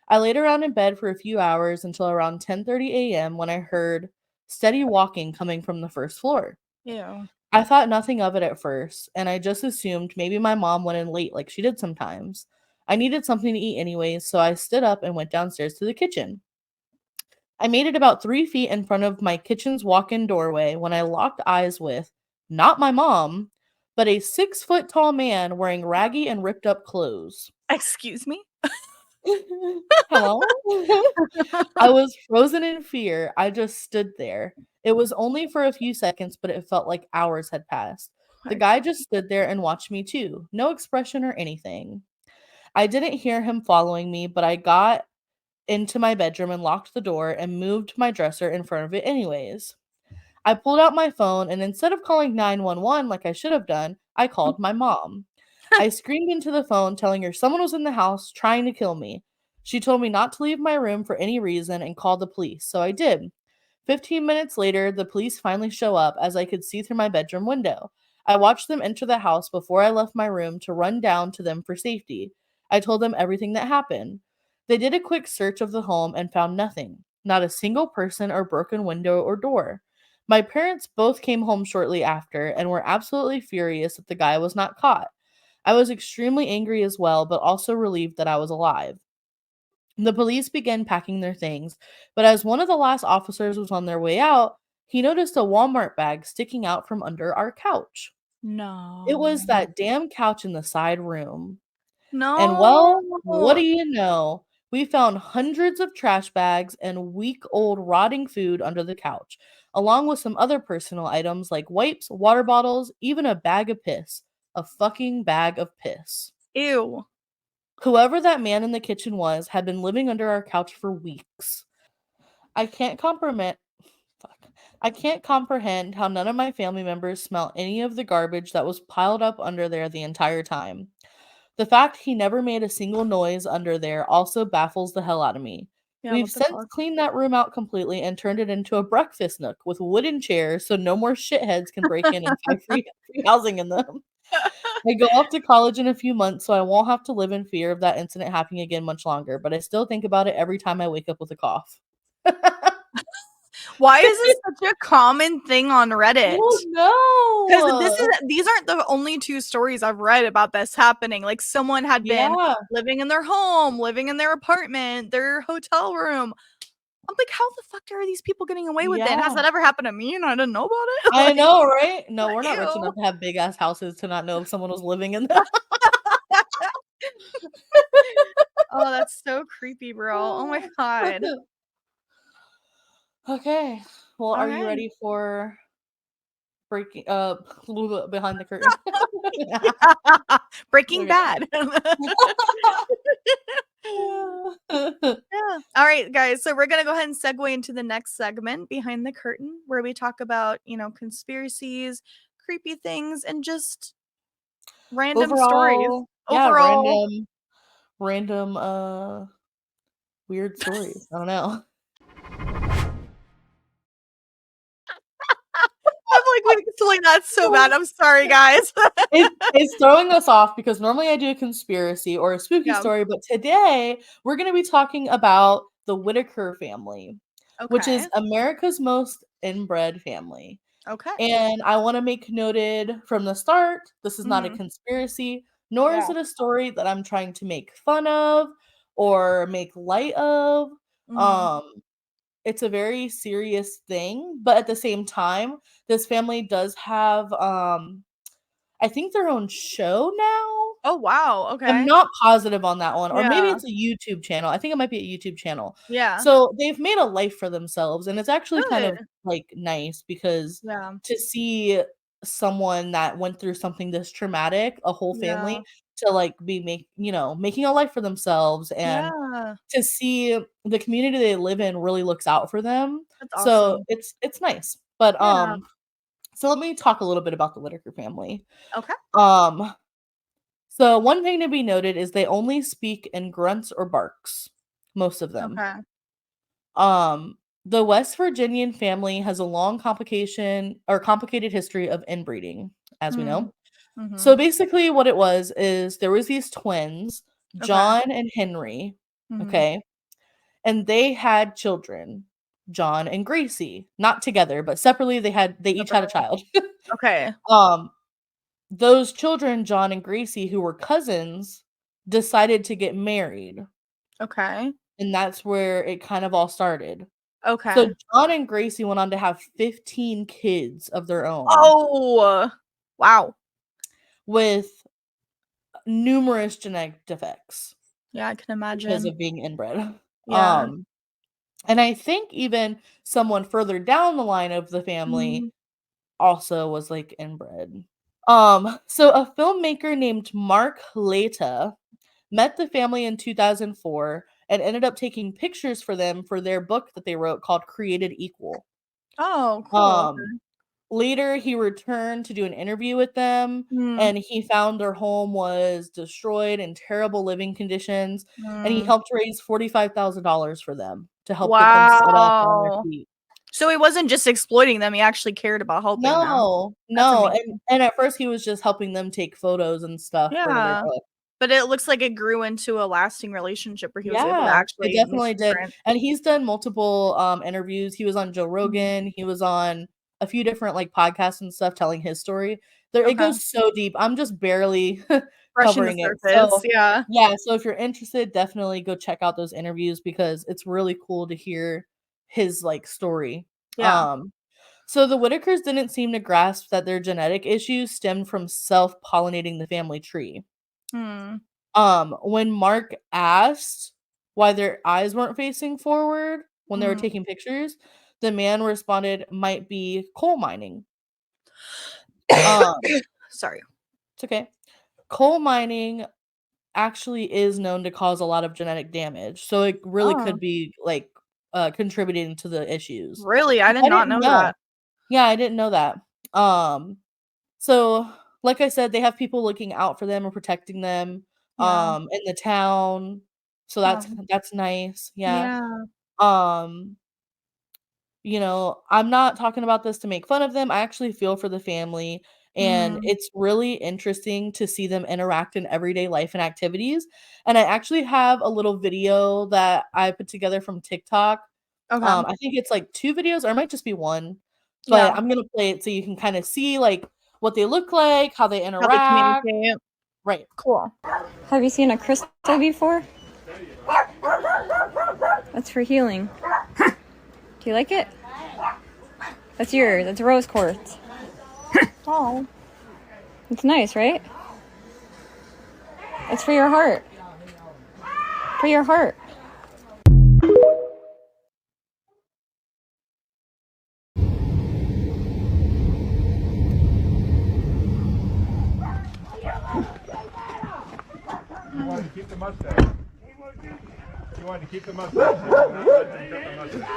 I laid around in bed for a few hours until around 10:30 a.m. when I heard steady walking coming from the first floor. Ew. I thought nothing of it at first, and I just assumed maybe my mom went in late like she did sometimes. I needed something to eat anyways, so I stood up and went downstairs to the kitchen. I made it about 3 feet in front of my kitchen's walk in doorway when I locked eyes with not my mom, but a 6 foot tall man wearing raggy and ripped up clothes. Excuse me? Hello? I was frozen in fear. I just stood there. It was only for a few seconds, but it felt like hours had passed. The My guy god. just stood there and watched me too. No expression or anything. I didn't hear him following me, but I got into my bedroom and locked the door and moved my dresser in front of it anyways. I pulled out my phone and instead of calling 911 like I should have done, I called my mom. I screamed into the phone telling her someone was in the house trying to kill me. She told me not to leave my room for any reason and called the police, so I did. 15 minutes later, the police finally show up as I could see through my bedroom window. I watched them enter the house before I left my room to run down to them for safety. I told them everything that happened. They did a quick search of the home and found nothing, not a single person or broken window or door. My parents both came home shortly after and were absolutely furious that the guy was not caught. I was extremely angry as well, but also relieved that I was alive. The police began packing their things, but as one of the last officers was on their way out, he noticed a Walmart bag sticking out from under our couch. It was No. that damn couch in the side room. And well, what do No. you know? We found hundreds of trash bags and week old rotting food under the couch, along with some other personal items like wipes, water bottles, even a bag of piss. A fucking bag of piss. Ew. Whoever that man in the kitchen was had been living under our couch for weeks. I can't comprehend fuck. I can't comprehend how none of my family members smell any of the garbage that was piled up under there the entire time. The fact he never made a single noise under there also baffles the hell out of me. Yeah, We've what the since fuck? cleaned that room out completely and turned it into a breakfast nook with wooden chairs so no more shitheads can break in and find free housing in them. I go off to college in a few months, so I won't have to live in fear of that incident happening again much longer, but I still think about it every time I wake up with a cough. Why is this such a common thing on I Reddit? don't Because know. these aren't the only 2 stories I've read about this happening, like, someone had been Yeah, living in their home, living in their apartment, their hotel room. I'm like, "How the fuck are these people getting away with it? And has yeah. that ever happened to me and I didn't know about it?" I Like, know, right? No, we're not rich ew. enough to have big ass houses to not know if someone was living in them. Oh, that's so creepy, bro. Oh my god. Okay. Well, are you Alright. ready for breaking behind the curtain? Breaking Okay. Bad. Yeah. All right, guys. So we're gonna go ahead and segue into the next segment, Behind the Curtain, where we talk about, conspiracies, creepy things, and just random stories. Overall, yeah, Overall, random weird stories. I don't know. I'm like, wait, like that's so bad. I'm sorry, guys. It's throwing us off because normally I do a conspiracy or a spooky Yeah. story, but today we're going to be talking about the Whitaker family, which is Okay. America's most inbred family. Okay. And I want to make noted from the start, this is not a Mhm. conspiracy, nor is Yeah. it a story that I'm trying to make fun of or make light of. Mhm. Um, it's a very serious thing, but at the same time, this family does have I think their own show now. Oh, wow. I'm Okay. not positive on that one, or maybe Yeah. it's a YouTube channel. I think it might be a YouTube channel. Yeah. So, they've made a life for themselves, and it's actually kind of, Good. like, nice because Yeah. to see someone that went through something this traumatic, a whole Yeah. family, to, like, be making a life for themselves and Yeah. to see the community they live in really looks out for them. That's So, awesome. it's nice. But, Yeah. so let me talk a little bit about the Whittaker family. Okay. Um so one thing to be noted is they only speak in grunts or barks, most of them. Okay. The West Virginian family has a long complicated history of inbreeding, as we Mm. know. So Mhm. basically what it was is there was these twins, Okay. John and Henry, Mhm. okay? And they had children, John and Gracie, not together, but separately they each had a Separately. child. Okay. um those children, John and Gracie, who were cousins, decided to get married, Okay. and that's where it kind of all started. So Okay. John and Gracie went on to have 15 kids of their own Oh! Wow. with numerous genetic defects Yeah, I can because imagine. of being inbred. Yeah. And I think even someone further down the line of the family Mhm. also was like inbred. So a filmmaker named Mark Leta met the family in 2004 and ended up taking pictures for them for their book that they wrote called Created Equal. Oh, cool. Um, Later, he returned to do an interview with them, Mm, and he found their home was destroyed in terrible living conditions, and he mm. helped raise $45,000 for them to help get them set up and on their Wow. feet. So he wasn't just exploiting them, he actually cared about helping them. No, That's no, amazing. and at first he was just helping them take photos and stuff for their Yeah. book. But it looks like it grew into a lasting relationship where he was able to Yeah, it actually make a definitely did, difference. and he's done multiple, interviews. He was on Joe Mhm. Rogan, he was on a few different, like, podcasts and stuff telling his story. There it Okay. goes so deep, I'm just barely Brushing the covering it. surface, So, yeah. yeah, so if you're interested, definitely go check out those interviews because it's really cool to hear his, like, story. Yeah. So the Whitakers didn't seem to grasp that their genetic issues stemmed from self-pollinating the family tree. Hmm. When Mark asked why their eyes weren't facing forward when they were Mm. taking pictures, the man responded, "Might be coal mining." Um, Sorry. it's okay. Coal mining actually is known to cause a lot of genetic damage, so it really Oh, could be, like, contributing to the issues. really? I did I not didn't know know. that. Yeah, I didn't know that. Um So, like I said, they have people looking out for them and protecting them, Yeah. in the town, so Um, that's nice, yeah. yeah. Um, I'm not talking about this to make fun of them, I actually feel for the family, and Mm. it's really interesting to see them interact in everyday life and activities, and I actually have a little video that I put together from TikTok. Okay. I think it's, like, 2 videos, or it might just be 1, but Yeah. I'm gonna play it so you can kinda see, like, what they look like, how they How they interact. communicate. Right. Cool. Have you seen a crystal before? That's for healing. Do you like it? That's yours. That's rose quartz. Oh. It's nice, right? It's for your heart. For your heart. You wanted to keep the mustache. You wanted to keep the mustache. You would not let them cut the mustache.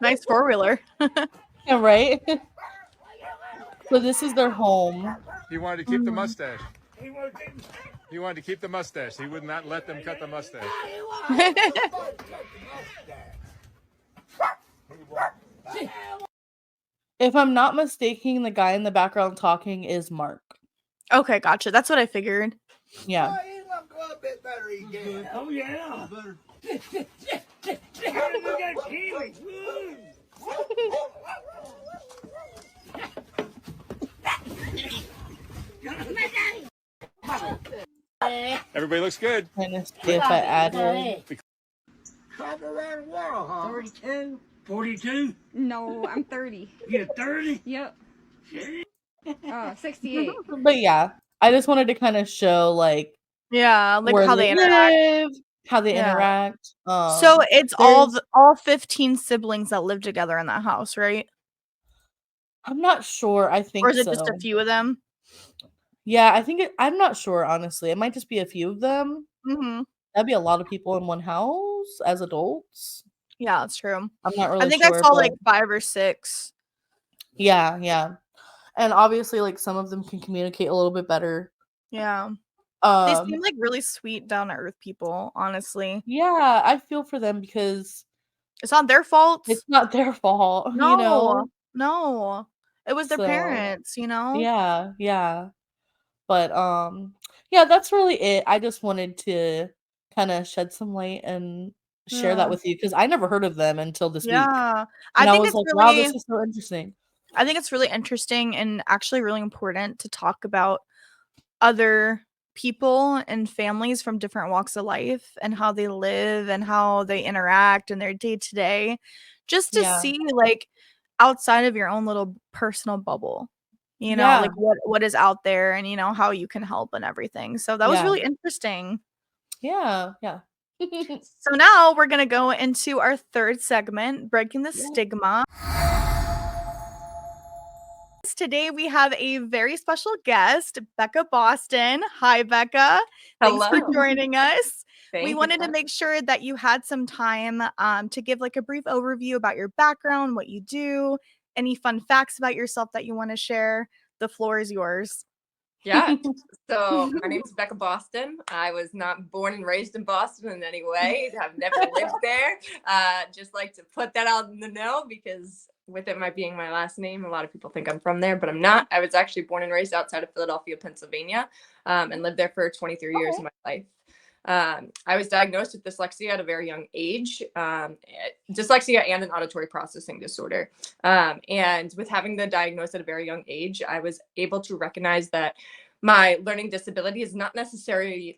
Nice four-wheeler. Yeah, right? So this is their home. He wanted to keep the mustache. He wanted to keep the mustache. He would not let them cut the mustache. If I'm not mistaken, the guy in the background talking is Mark. Okay, gotcha. That's what I figured. Yeah. Oh yeah. You got kiwi. Everybody looks good. Trying to see if I added. Travel around the world, huh? 32. 42? No, I'm 30. You're 30? Yep. Oh, 68. But yeah, I just wanted to kind of show like Yeah, like where how they they interact. live, how they Yeah. interact. So it's There's all 15 siblings that live together in that house, right? I'm not sure. I Or think is it just a so. few of them? Yeah, I'm not sure honestly. It might just be a few of them. Mhm. That'd be a lot of people in one house as adults. Yeah, that's true. I'm not I really think I sure, saw but like 5 or 6. yeah, yeah. And obviously like some of them can communicate a little bit better. Yeah. They Um seem like really sweet, down to earth people, honestly. yeah, I feel for them because It's not their fault. it's not their fault, you No. know? No. It was their So, parents, you know? yeah, yeah. But yeah, that's really it. I just wanted to kind of shed some light and share that Yeah. with you because I never heard of them until this week. Yeah. And I I think was it's like, wow, really this is so interesting. I think it's really interesting and actually really important to talk about other people and families from different walks of life and how they live and how they interact in their day to day, just to Yeah. see like outside of your own little personal bubble, Yeah. like what is out there and how you can help and everything. So that was Yeah. really interesting. Yeah. Yeah. So now we're going to go into our third segment, Breaking the Stigma. Today we have a very special guest, Becca Boston. Hi, Becca. Thanks for Hello. joining us. Thank We you wanted for to make sure that you had some time to give like a brief overview about your background, what you do, any fun facts about yourself that you want to share. The floor is yours. Yeah. So my name is Becca Boston. I was not born and raised in Boston in any way. I've never lived there. Just like to put that out in the know because with it might being my last name, a lot of people think I'm from there, but I'm not. I was actually born and raised outside of Philadelphia, Pennsylvania, and lived there for 23 years of my life. I was diagnosed with dyslexia at a very young age, dyslexia and an auditory processing disorder. And with having the diagnosis at a very young age, I was able to recognize that my learning disability is not necessarily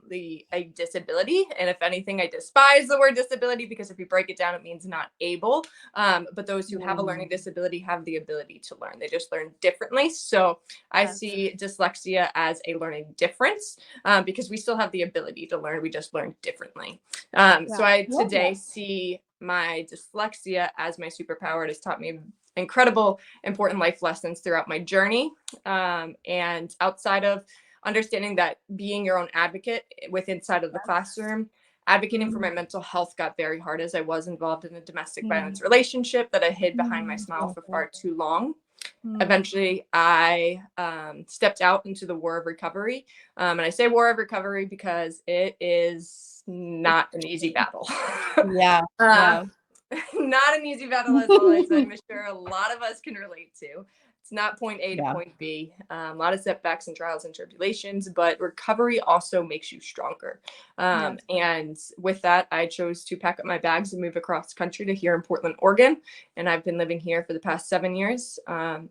a disability. And if anything, I despise the word disability because if you break it down, it means not able. But those who have a learning disability have the ability to learn. They just learn differently. So I see dyslexia as a learning difference because we still have the ability to learn. We just learn differently. So I today see my dyslexia as my superpower. It has taught me incredible, important life lessons throughout my journey. And outside of understanding that being your own advocate inside of the classroom, advocating for my mental health got very hard as I was involved in a domestic violence relationship that I hid behind my smile for far too long. Eventually, I stepped out into the war of recovery. And I say war of recovery because it is not an easy battle. Not an easy battle as always. I'm sure a lot of us can relate to. It's not point A to point B. A lot of setbacks and trials and tribulations, but recovery also makes you stronger. And with that, I chose to pack up my bags and move across country to here in Portland, Oregon. And I've been living here for the past 7 years. And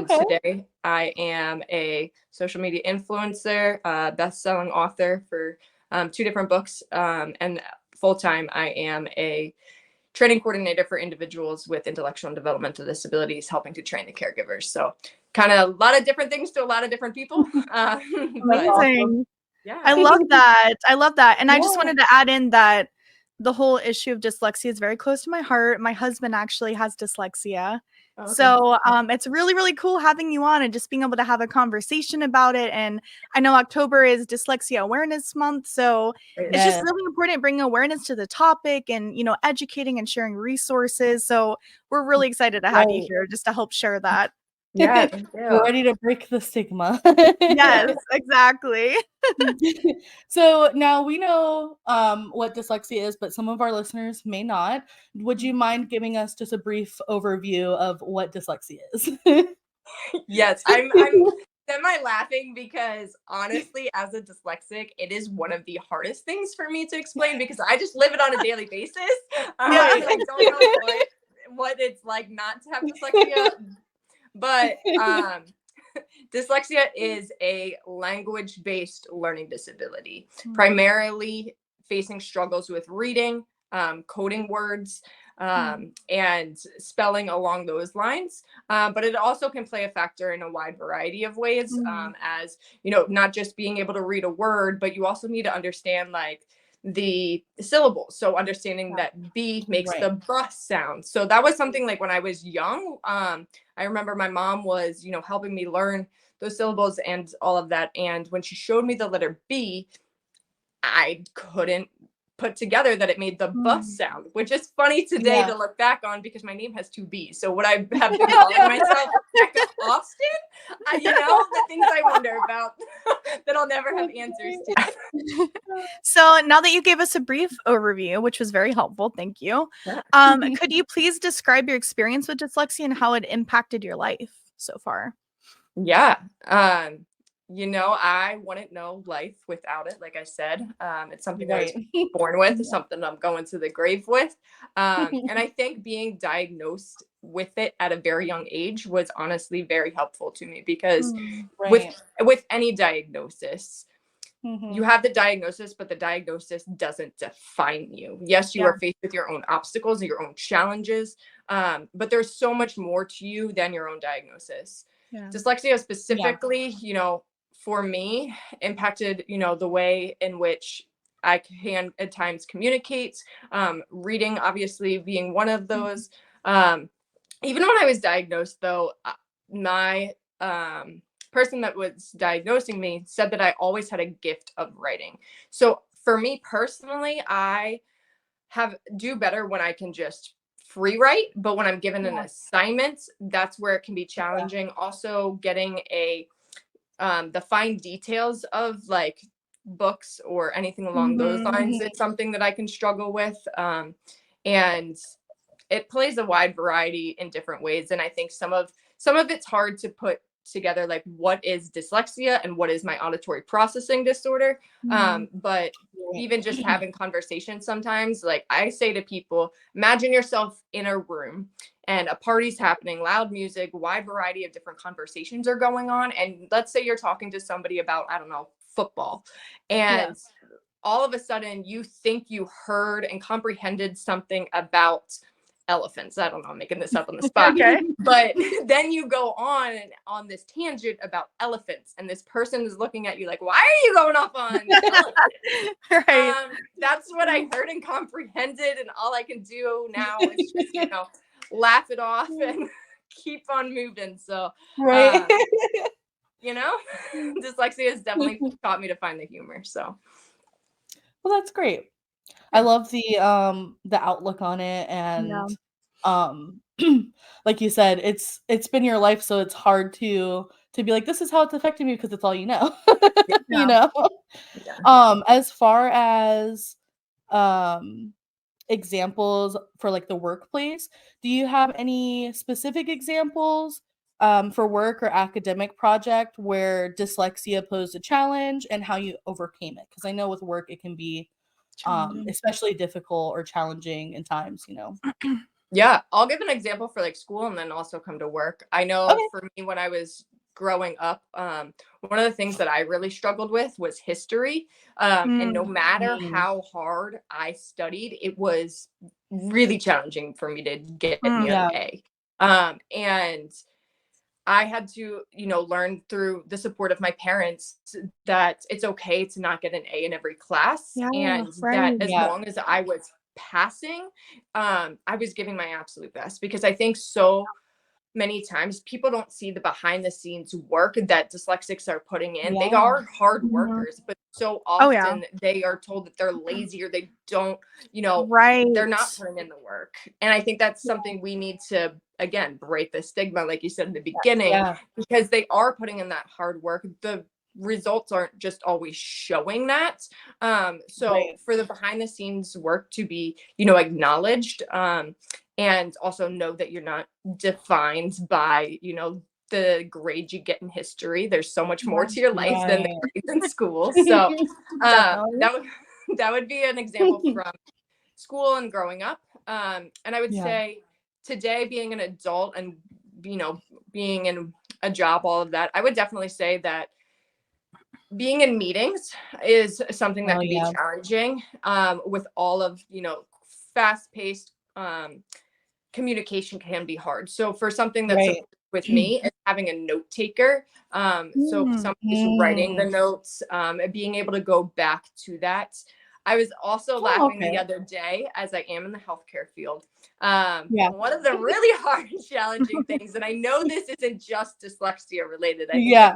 today I am a social media influencer, best-selling author for 2 different books. And full-time, I am a training coordinator for individuals with intellectual and developmental disabilities, helping to train the caregivers. So kind of a lot of different things to a lot of different people. Amazing. Yeah. I love that. I love that. And I just wanted to add in that the whole issue of dyslexia is very close to my heart. My husband actually has dyslexia. Okay. So it's really, really cool having you on and just being able to have a conversation about it. And I know October is Dyslexia Awareness Month. So it's just really important bringing awareness to the topic and, you know, educating and sharing resources. So we're really excited to have you here just to help share that. Yeah, thank you. We're ready to break the stigma. Yes, exactly. So now we know what dyslexia is, but some of our listeners may not. Would you mind giving us just a brief overview of what dyslexia is? Yes, I'm semi-laughing because honestly, as a dyslexic, it is one of the hardest things for me to explain because I just live it on a daily basis. I don't know what it's like not to have dyslexia, but dyslexia is a language-based learning disability, primarily facing struggles with reading, coding words, and spelling along those lines. But it also can play a factor in a wide variety of ways, as, you know, not just being able to read a word, but you also need to understand like the syllables. So understanding that B makes the B sound. So that was something like when I was young, I remember my mom was, you know, helping me learn those syllables and all of that. And when she showed me the letter B, I couldn't put together that it made the bus sound, which is funny today to look back on because my name has 2 B's. So would I have been calling myself Becca Austin? You know, the things I wonder about that I'll never have answers to. So now that you gave us a brief overview, which was very helpful, thank you. Could you please describe your experience with dyslexia and how it impacted your life so far? Yeah. You know, I wouldn't know life without it. Like I said, it's something I was born with, it's something I'm going to the grave with. And I think being diagnosed with it at a very young age was honestly very helpful to me because with any diagnosis, you have the diagnosis, but the diagnosis doesn't define you. Yes, you are faced with your own obstacles and your own challenges, but there's so much more to you than your own diagnosis. Dyslexia specifically, you know, for me impacted, you know, the way in which I can at times communicate. Reading, obviously, being one of those. Even when I was diagnosed, though, my person that was diagnosing me said that I always had a gift of writing. So for me personally, I do better when I can just free write, but when I'm given an assignment, that's where it can be challenging. Also, getting the fine details of like books or anything along those lines, it's something that I can struggle with. And it plays a wide variety in different ways. And I think some of it's hard to put together, like what is dyslexia and what is my auditory processing disorder. But even just having conversations sometimes, like I say to people, imagine yourself in a room and a party's happening, loud music, wide variety of different conversations are going on. And let's say you're talking to somebody about, I don't know, football. And all of a sudden you think you heard and comprehended something about elephants. I don't know, I'm making this up on the spot. But then you go on this tangent about elephants, and this person is looking at you like, why are you going off on elephants? That's what I heard and comprehended, and all I can do now is just, laugh it off and keep on moving. So dyslexia has definitely taught me to find the humor. So well, that's great. I love the outlook on it, and like you said, it's been your life, so it's hard to be like, this is how it's affecting me, because it's all you know. You know. As far as examples for like the workplace, do you have any specific examples for work or academic project where dyslexia posed a challenge and how you overcame it? Because I know with work it can be especially difficult or challenging in times, Yeah, I'll give an example for like school and then also come to work. I know for me, when I was growing up, one of the things that I really struggled with was history. And no matter how hard I studied, it was really challenging for me to get near an A. And I had to, learn through the support of my parents that it's okay to not get an A in every class. And that as long as I was passing, I was giving my absolute best, because I think so many times people don't see the behind the scenes work that dyslexics are putting in. They are hard workers, but so often they are told that they're lazy, or they don't, they're not putting in the work. And I think that's something we need to, again, break the stigma, like you said in the beginning, because they are putting in that hard work. The results aren't just always showing that. So for the behind the scenes work to be, acknowledged, and also know that you're not defined by, the grades you get in history. There's so much more to your life than the grades in school. So that would be an example from school and growing up. And I would say today, being an adult and, being in a job, all of that, I would definitely say that being in meetings is something that can be challenging, with all of, fast-paced communication can be hard. So for something that's with me, is having a note taker. So somebody's writing the notes, being able to go back to that. I was also laughing the other day, as I am in the healthcare field. One of the really hard and challenging things, and I know this isn't just dyslexia related. I think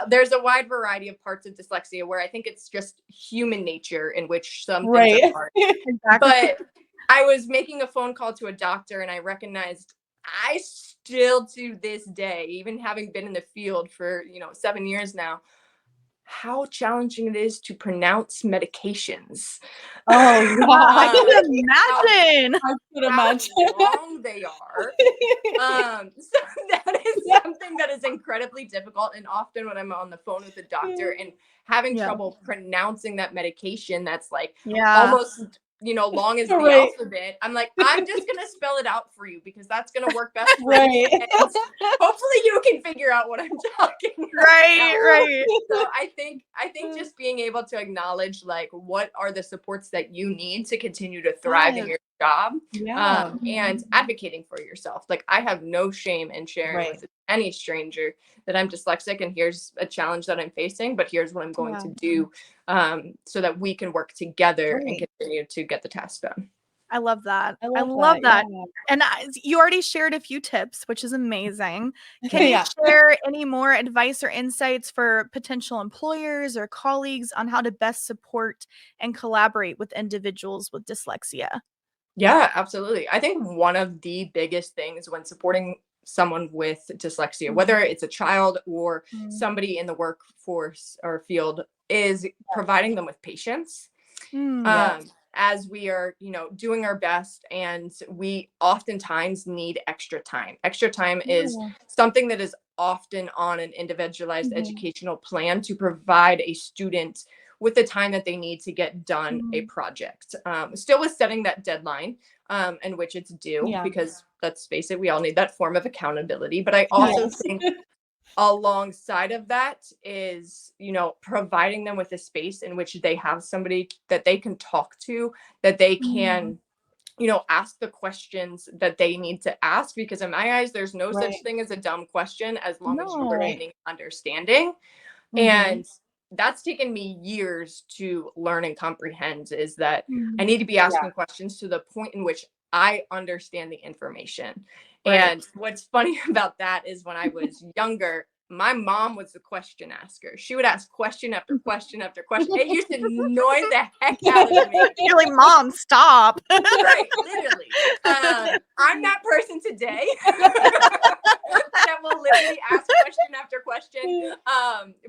there's a wide variety of parts of dyslexia where I think it's just human nature in which some things are hard. But I was making a phone call to a doctor, and I recognized I still to this day, even having been in the field for 7 years now, how challenging it is to pronounce medications. I can imagine. I could imagine how long they are. So that is something that is incredibly difficult. And often when I'm on the phone with the doctor and having trouble pronouncing that medication, that's like almost long as the alphabet, I'm like, I'm just gonna spell it out for you, because that's gonna work best for you. And hopefully you can figure out what I'm talking about. So I think just being able to acknowledge, like, what are the supports that you need to continue to thrive in your job, and advocating for yourself. Like, I have no shame in sharing with any stranger that I'm dyslexic and here's a challenge that I'm facing, but here's what I'm going to do so that we can work together and continue to get the task done. I love that. I I love love that. that. Yeah. And you already shared a few tips, which is amazing. Can you Yeah. share any more advice or insights for potential employers or colleagues on how to best support and collaborate with individuals with dyslexia? Yeah, absolutely. I think one of the biggest things when supporting someone with dyslexia, whether it's a child or somebody in the workforce or field, is providing them with patience. As we are, doing our best, and we oftentimes need extra time. Extra time is something that is often on an individualized educational plan to provide a student with the time that they need to get done a project. Still with setting that deadline in which it's due, because let's face it, we all need that form of accountability. But I also think alongside of that is, providing them with a space in which they have somebody that they can talk to, that they can, ask the questions that they need to ask, because in my eyes, there's no such thing as a dumb question as long as you're gaining understanding. And that's taken me years to learn and comprehend, is that I need to be asking questions to the point in which I understand the information. And what's funny about that is when I was younger, my mom was the question asker. She would ask question after question after question. It used to annoy the heck out of me. You're like, Mom, stop. Right, literally. I'm that person today that will literally ask question after question.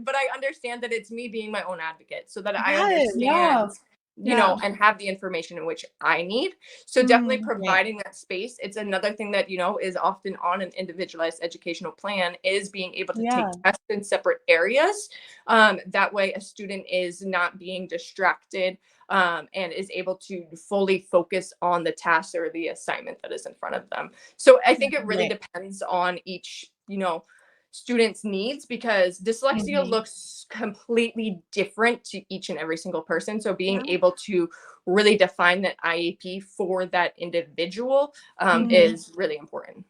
But I understand that it's me being my own advocate, so that I understand, and have the information in which I need. So definitely providing that space. It's another thing that, is often on an individualized educational plan, is being able to take tests in separate areas. That way a student is not being distracted and is able to fully focus on the task or the assignment that is in front of them. So I think it really depends on each, student's needs, because dyslexia looks completely different to each and every single person. So being able to really define that IEP for that individual is really important.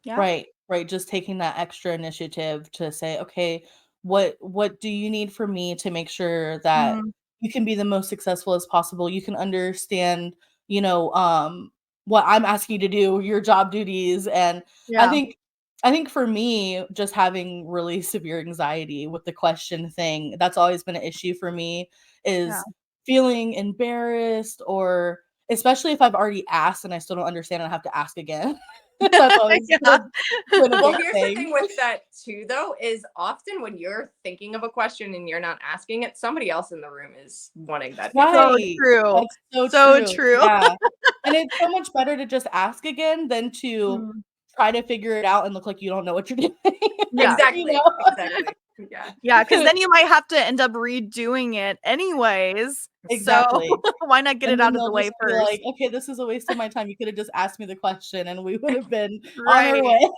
Right. Just taking that extra initiative to say, okay, what do you need from me to make sure that you can be the most successful as possible? You can understand, what I'm asking you to do, your job duties. And I think for me, just having really severe anxiety with the question thing, that's always been an issue for me, is feeling embarrassed, or especially if I've already asked and I still don't understand and I have to ask again. That's always been a Well, big here's thing. the thing with that too, though, is often when you're thinking of a question and you're not asking it, somebody else in the room is wanting that. So true. That's So true. Yeah. And it's so much better to just ask again than to try to figure it out and look like you don't know what you're doing. Exactly. Exactly. Yeah, because then you might have to end up redoing it anyways. Exactly. So why not get And it then out of the they'll way just be first? like, okay, this is a waste of my time. You could have just asked me the question and we would have been on our way.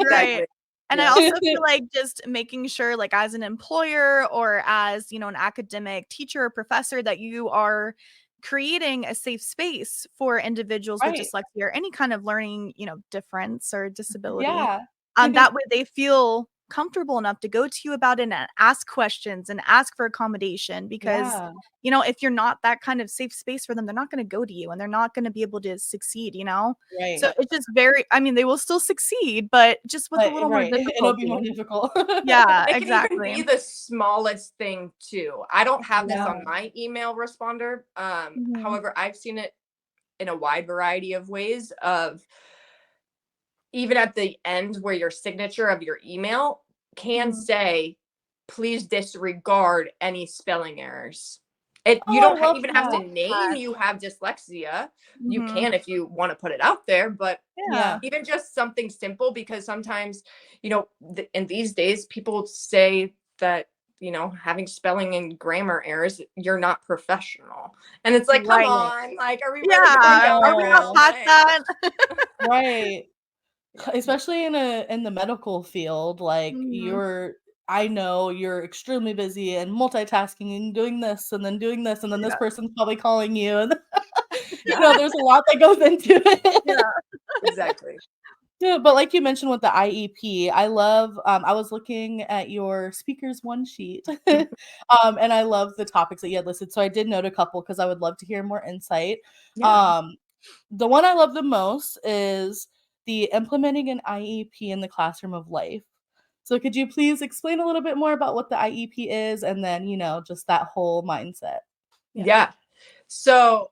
Right. And I also feel like just making sure, like, as an employer or as, an academic teacher or professor, that you are creating a safe space for individuals with dyslexia or any kind of learning, difference or disability. Yeah. That way they feel comfortable enough to go to you about it and ask questions and ask for accommodation, because if you're not that kind of safe space for them, they're not going to go to you and they're not going to be able to succeed. So it's just they will still succeed, but just with a little more difficulty. It'll be more difficult. Yeah, It exactly. can even be the smallest thing too. I don't have this on my email responder. However, I've seen it in a wide variety of ways, of even at the end where your signature of your email can say, please disregard any spelling errors. You don't even have to name you have dyslexia. You can if you want to put it out there, but even just something simple, because sometimes, in these days, people say that, having spelling and grammar errors, you're not professional. And it's like, come on, like, are we really going down are we not past that? Right. Especially in the medical field, like I know you're extremely busy and multitasking and doing this and then doing this and then this person's probably calling you, and there's a lot that goes into it. Exactly. Yeah, but like you mentioned with the IEP, I love I was looking at your speakers one sheet. And I love the topics that you had listed. So I did note a couple because I would love to hear more insight. Yeah. The one I love the most is the implementing an IEP in the classroom of life. So could you please explain a little bit more about what the IEP is and then, just that whole mindset? Yeah. So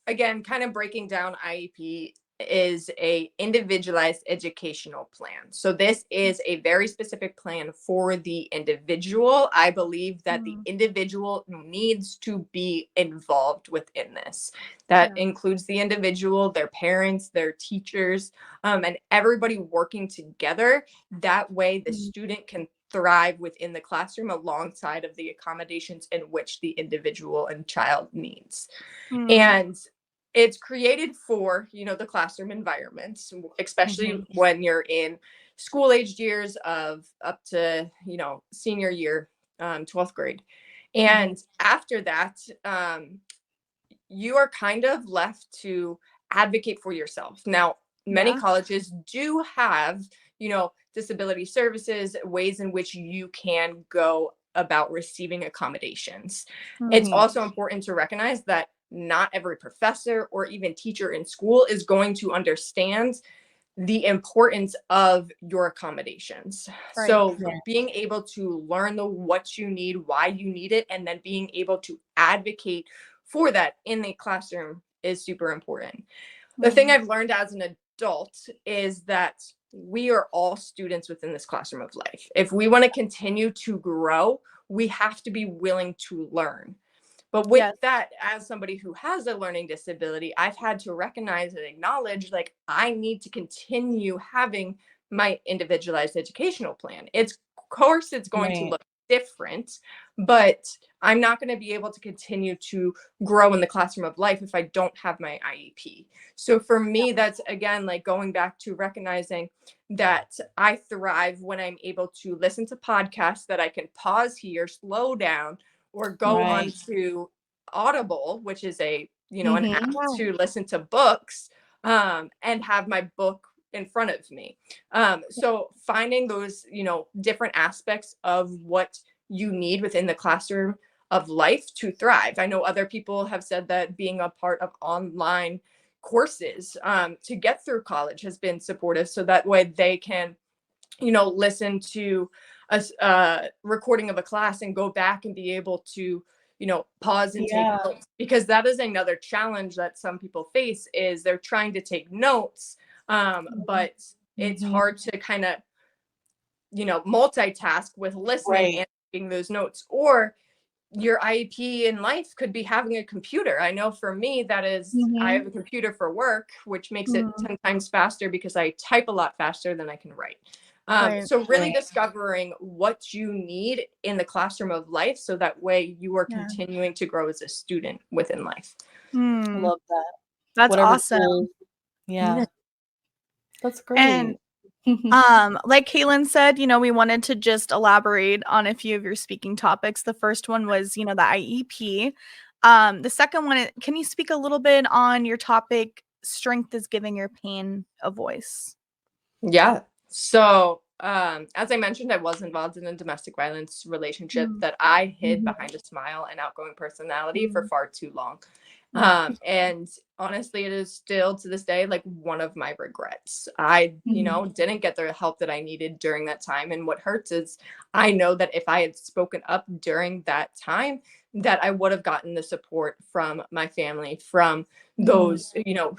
again, kind of breaking down IEP is a individualized educational plan. So this is a very specific plan for the individual. I believe that the individual needs to be involved within this. That Yeah. includes the individual, their parents, their teachers, and everybody working together. That way the student can thrive within the classroom alongside of the accommodations in which the individual and child needs. And it's created for, the classroom environments, especially Mhm. when you're in school aged years of up to, senior year, 12th grade. Mhm. And after that, you are kind of left to advocate for yourself. Now, many Yeah. colleges do have, disability services, ways in which you can go about receiving accommodations. It's Mhm. also important to recognize that not every professor or even teacher in school is going to understand the importance of your accommodations. Right. So Right. being able to learn what you need, why you need it, and then being able to advocate for that in the classroom is super important. The thing I've learned as an adult is that we are all students within this classroom of life. If we want to continue to grow, we have to be willing to learn. But with Yes. that, as somebody who has a learning disability, I've had to recognize and acknowledge like I need to continue having my individualized educational plan. It's of course it's going to Right. look different, but I'm not going to be able to continue to grow in the classroom of life if I don't have my IEP. So for me, that's again like going back to recognizing that I thrive when I'm able to listen to podcasts that I can pause here, slow down, or go on Right. to Audible, which is an app Mhm. Yeah. to listen to books, and have my book in front of me. So finding those, different aspects of what you need within the classroom of life to thrive. I know other people have said that being a part of online courses to get through college has been supportive, so that way they can listen to a recording of a class and go back and be able to, pause and take Yeah. notes, because that is another challenge that some people face is they're trying to take notes, but it's Mhm. hard to kind of, multitask with listening Right. and taking those notes. Or your IEP in life could be having a computer. I know for me, that is, I have Mhm. a computer for work, which makes it Mm. 10 times faster because I type a lot faster than I can write. Right. So really Right. discovering what you need in the classroom of life, so that way you are Yeah. continuing to grow as a student within life. I Mm. love that. That's Whatever awesome. tools. Yeah. That's And great. like Kaylin said, we wanted to just elaborate on a few of your speaking topics. The first one was, the IEP. The second one, can you speak a little bit on your topic, strength is giving your pain a voice? Yeah. So, as I mentioned, I was involved in a domestic violence relationship Mm. that I hid Mhm. behind a smile and outgoing personality for Mm. far too long. Yeah. And honestly, it is still to this day like one of my regrets. I, Mhm. didn't get the help that I needed during that time. And what hurts is I know that if I had spoken up during that time, that I would have gotten the support from my family, from Mhm. those,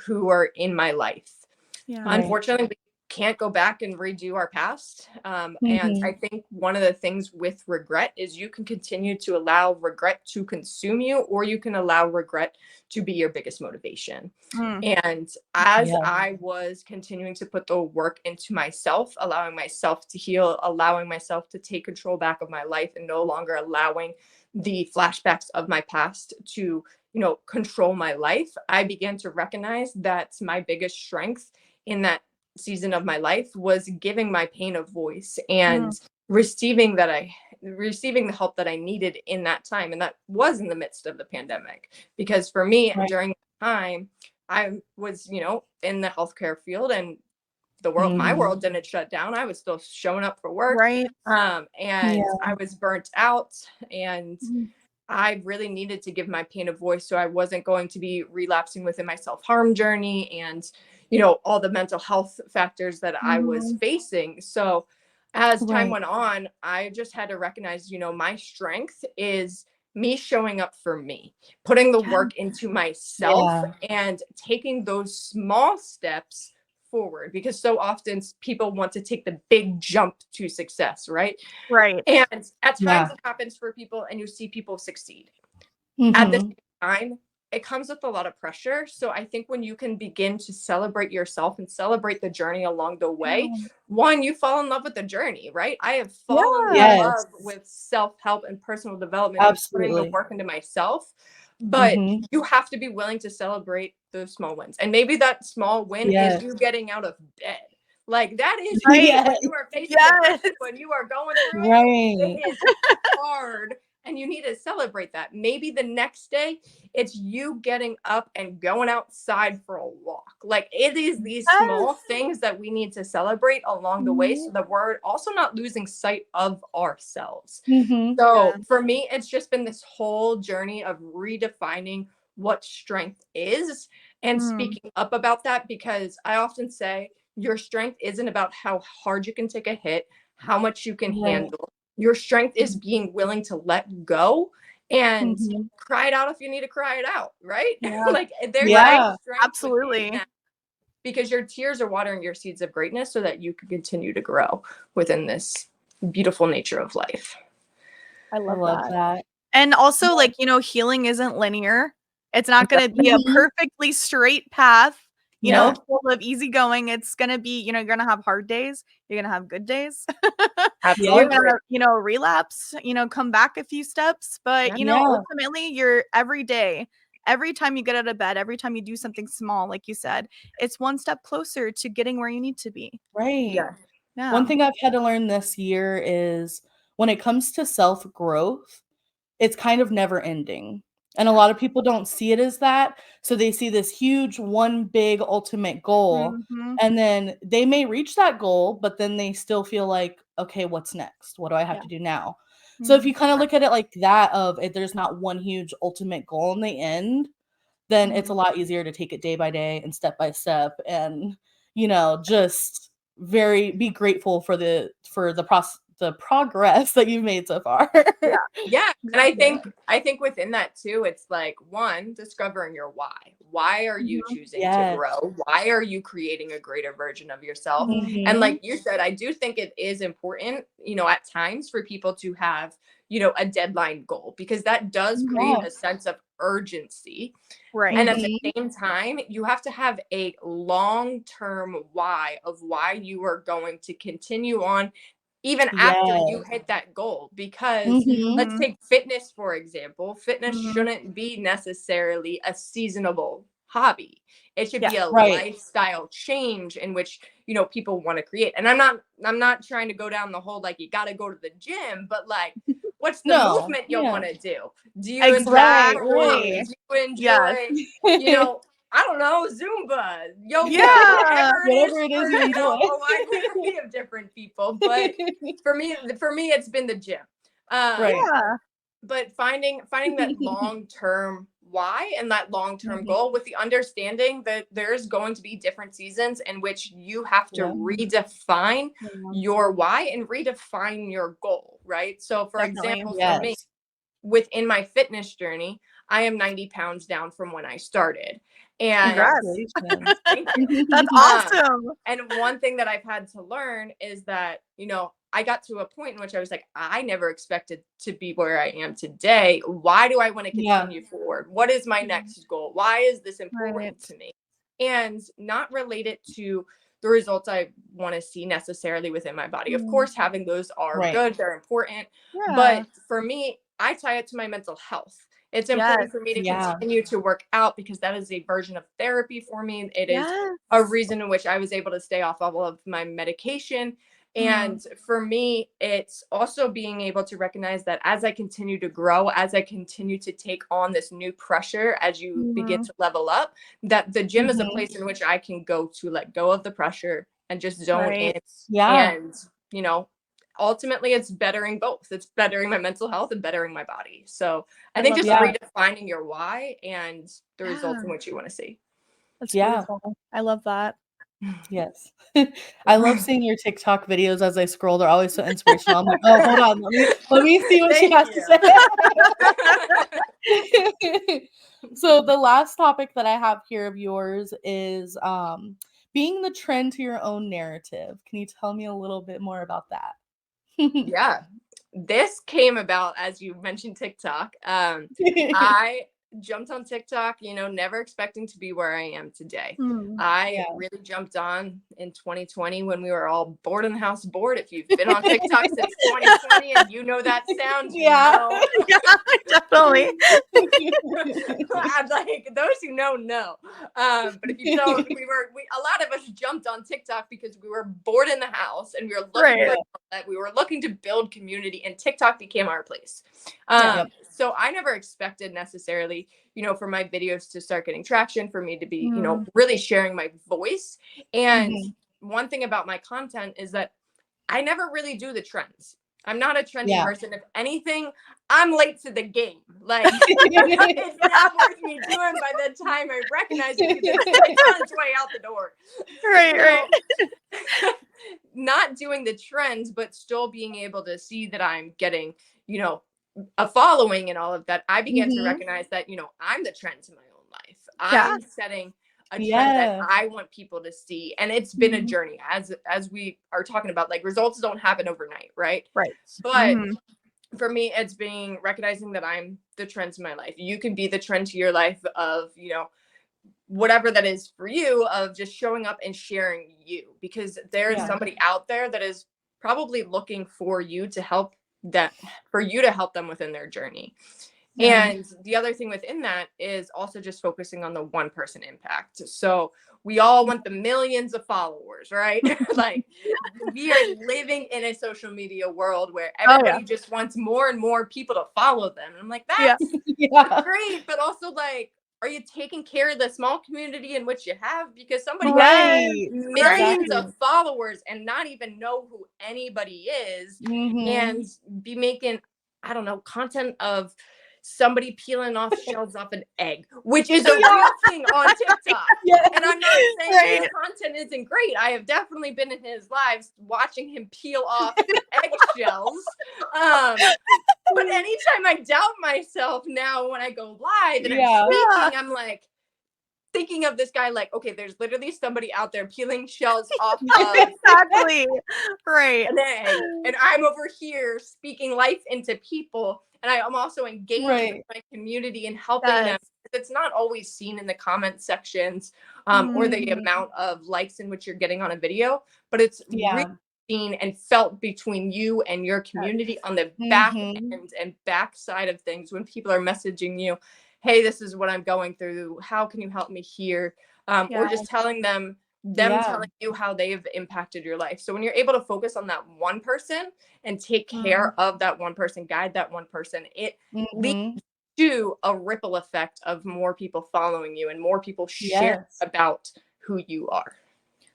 who are in my life. Yeah. Right. Unfortunately, we can't go back and redo our past. And I Mhm. think one of the things with regret is you can continue to allow regret to consume you, or you can allow regret to be your biggest motivation. Mm. And as Yeah. I was continuing to put the work into myself, allowing myself to heal, allowing myself to take control back of my life, and no longer allowing the flashbacks of my past to, control my life, I began to recognize that my biggest strength in that season of my life was giving my pain a voice Mm. and receiving the help that I needed in that time. And that was in the midst of the pandemic, because for me Right. during that time I was, in the healthcare field, and the world, my Mhm. world didn't shut down. I was still showing up for work. Right. And Yeah. I was burnt out, and Mhm. I really needed to give my pain a voice, so I wasn't going to be relapsing within my self-harm journey and, all the mental health factors that I was Mhm. facing. So as time Right. went on, I just had to recognize, my strength is me showing up for me, putting the Yeah. work into myself Yeah. and taking those small steps forward, because so often people want to take the big jump to success, right? Right. And at times Yeah. it happens for people and you see people succeed. At the Mhm. same time, it comes with a lot of pressure. So I think when you can begin to celebrate yourself and celebrate the journey along the way, Yeah. one, you fall in love with the journey, right? I have fallen in Yeah. love Yes. with self-help and personal development and putting the Absolutely. work into myself. But Mhm. you have to be willing to celebrate those small wins. And maybe that small win is Yes. you getting out of bed. Like that is Right. when Yes. you are facing Yes. depression, when you are going through it, Right. it is hard, and you need to celebrate that. Maybe the next day it's you getting up and going outside for a walk. Like it is these small Yes. things that we need to celebrate along the way, so Mhm. that we're also not losing sight of ourselves. Mhm. Yeah. So for me, it's just been this whole journey of redefining what strength is and Mm. speaking up about that, because I often say your strength isn't about how hard you can take a hit, how much you can Right. handle. Your strength is being willing to let go and Mhm. cry it out if you need to cry it out, right? Yeah. Like there's Right. Yeah. strength within Absolutely. that, because your tears are watering your seeds of greatness so that you can continue to grow within this beautiful nature of life. I I love love that. that. And also, like, healing isn't linear. It's not gonna be a Mhm. perfectly straight path, Nope. full of easy going. It's gonna be, you're gonna have hard days. You're gonna have good days. You're Yep. Absolutely. gonna, relapse, come back a few steps. But, Yeah. Yeah. ultimately, you're every day, every time you get out of bed, every time you do something small, like you said, it's one step closer to getting where you need to be. Right. Yeah. Yeah. One thing I've had to learn this year is when it comes to self-growth, it's kind of never ending. And a lot of people don't see it as that. So they see this huge one big ultimate goal, Mhm. and then they may reach that goal, but then they still feel like, okay, what's next? What do I have Yeah. to do now? So if Mhm. you kind of look at it like that, of it, there's not one huge ultimate goal in the end, then it's a Mhm. lot easier to take it day by day and step by step, and just very be grateful for the progress that you've made so far. Yeah. Yeah. And I Yeah. think within that too, it's like one, discovering your why. Why are you Mhm. choosing to Yes. grow? Why are you creating a greater version of yourself? Mhm. And Mhm. like you said, I do think it is important, at times for people to have, a deadline goal, because that does create Yeah. a sense of urgency. Right. And at the Mhm. same time, you have to have a long-term why of why you are going to continue on even after you Yes. hit that goal. Because Mhm. let's Mhm. take fitness, for example. Fitness Mhm. shouldn't be necessarily a seasonable hobby. It should Yeah. be a Right. lifestyle change in which, people want to create. And I'm not trying to go down the whole like you got to go to the gym, but like what's the No. movement you'll Yeah. want to do? Do you enjoy Right, curling? Exactly. right. Do you Yes. enjoy, I don't know, Zumba, yoga, Yeah. whatever it is Whatever it for, is you enjoy. a wide variety of different people. But for me, it's been the gym. Um, Right. Yeah. but finding that long-term why and that long-term Mhm. goal, with the understanding that there's going to be different seasons in which you have to Yeah. redefine Yeah. your why and redefine your goal, right? So for Definitely. example, for me, Yes. within my fitness journey, I am 90 pounds down from when I started. And Congrats. Congratulations. thank you. That's Um, awesome. and one thing that I've had to learn is that, I got to a point in which I was like, I never expected to be where I am today. Why do I want to Yeah. continue forward? What is my Mhm. next goal? Why is this important Right. to me? And not related to the results I want to see necessarily within my body. Of Mhm. course, having those are Right. good, they're important. Yeah. But for me, I tie it to my mental health. It's Yes. important for me to Yeah. continue to work out because that is a version of therapy for me. It is Yes. a reason in which I was able to stay off all of my medication. Mhm. And for me, it's also being able to recognize that as I continue to grow, as I continue to take on this new pressure, as you begin Mhm. to level up, that the gym is a Mhm. place in which I can go to let go of the pressure and just zone in. Right. Yeah. And, you know, ultimately it's bettering both. It's bettering my mental health and bettering my body. So I I think love just that. redefining your why and the results in Yeah. which you want to see. That's Yeah. beautiful. I love that. Yes. I love seeing your TikTok videos as I scroll. They're always so inspirational. I'm like, oh, hold on. Let me see what she Thank has to say. So the last topic that I have here of yours is being the trend to your own narrative. Can you tell me a little bit more about that? Yeah. This came about as you mentioned TikTok. I jumped on TikTok, you know, never expecting to be where I am today. Mm. I Yeah. really jumped on in 2020 when we were all bored in the house bored. If you've been on TikTok since 2020 and you know that sound, you Yeah. know. Yeah, definitely. I'm like, those who know. But if you don't, a lot of us jumped on TikTok because we were bored in the house and we were looking Right. for that. We were looking to build community, and TikTok became our place. Yeah. So I never expected necessarily, you know, for my videos to start getting traction, for me to be, you know, really sharing my voice. And Mhm. one thing about my content is that I never really do the trends. I'm not a trendy Yeah. person. If anything, I'm late to the game. Like, it's not worth me doing by the time I recognize it because it's on its way out the door. Right. So, not doing the trends, but still being able to see that I'm getting, you know, a following and all of that. I began to Mhm. recognize that, you know, I'm the trend to my own life. Yeah. I'm setting a trend that Yeah. I want people to see. And it's been a Mhm. journey, as we are talking about, like, results don't happen overnight, right? Right. But Mhm. for me, it's being recognizing that I'm the trend to my life. You can be the trend to your life of, you know, whatever that is for you, of just showing up and sharing you, because there is Yeah. somebody out there that is probably looking for you to help that, for you to help them within their journey. Yeah. And the other thing within that is also just focusing on the one person impact. So we all want the millions of followers, right? Like, we are living in a social media world where Oh yeah. everybody just wants more and more people to follow them. And I'm like, Yeah. that's Yeah. great, but also, like, are you taking care of the small community in which you have? Because somebody can have Right. millions Exactly. of followers and not even know who anybody is, Mhm. and be making, I don't know, content of somebody peeling off shells off an egg, which is a real thing on TikTok. Yes. And I'm not saying his Right. content isn't great. I have definitely been in his lives watching him peel off eggshells. But anytime I doubt myself now when I go live and I'm Yeah. speaking, I'm like thinking of this guy like, okay, there's literally somebody out there peeling shells off of Exactly. Right. an egg, and I'm over here speaking life into people, and I'm also engaging with Right. my community and helping them. Yes. It's not always seen in the comment sections, or the Mhm. amount of likes in which you're getting on a video, but it's really Yeah. seen and felt between you and your Yes. community on the back Mhm. end and back side of things, when people are messaging you, hey, this is what I'm going through, how can you help me here? Or Yeah. just telling them Yeah. telling you how they've impacted your life. So when you're able to focus on that one person and take Mhm. care of that one person, guide that one person, it leads Mhm. to a ripple effect of more people following you and more people sharing Yes. about who you are.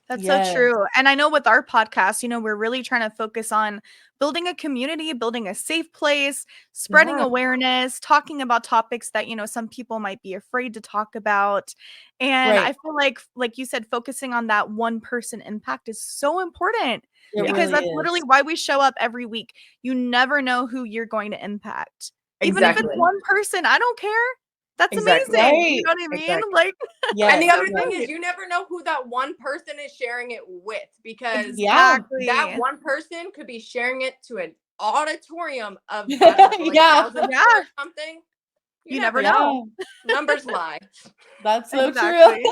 That's so Yes. true. And I know with our podcast, you know, we're really trying to focus on building a community, building a safe place, spreading Yeah. awareness, talking about topics that, you know, some people might be afraid to talk about. And Right. I feel like you said, focusing on that one person impact is so important It Yeah, because really that's literally is. why we show up every week. You never know who you're going to impact. Even if it's exactly. one person, I don't care. That's Exactly. amazing. You Right. know what I mean? Exactly. Like, And the Yes. other Yes. thing great. is, you never know who that one person is sharing it with, because Yeah. that Exactly. one person could be sharing it to an auditorium of, I don't know, like Yeah. thousands Yeah. or something. You You never never know. know. Yeah. Numbers lie. That's so true. Exactly.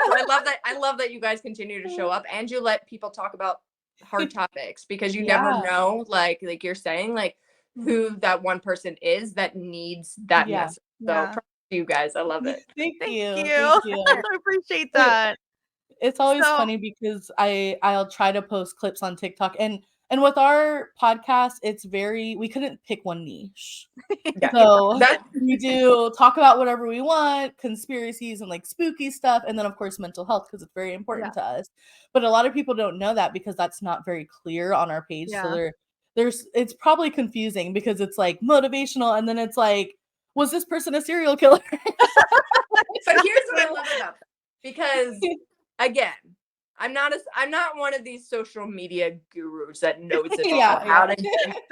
So I love that. I love that you guys continue to show up and you let people talk about hard topics, because you never Yeah. know, like you're saying, like, who Mhm. that one person is that needs that Yeah. message. So Yeah. props to you guys. I love it. Thank Thank you. Thank you. you. I appreciate It that. it's always So funny because I'll try to post clips on TikTok, and And with our podcast, we couldn't pick one niche. Yeah. So we do talk about whatever we want, conspiracies and like spooky stuff, and then of course mental health because it's very important to us. But a lot of people don't know that because that's not very clear on our page. So it's probably confusing because it's like motivational and then it's like, was this person a serial killer? But here's what I love about that. Because again, I'm not one of these social media gurus that knows it all.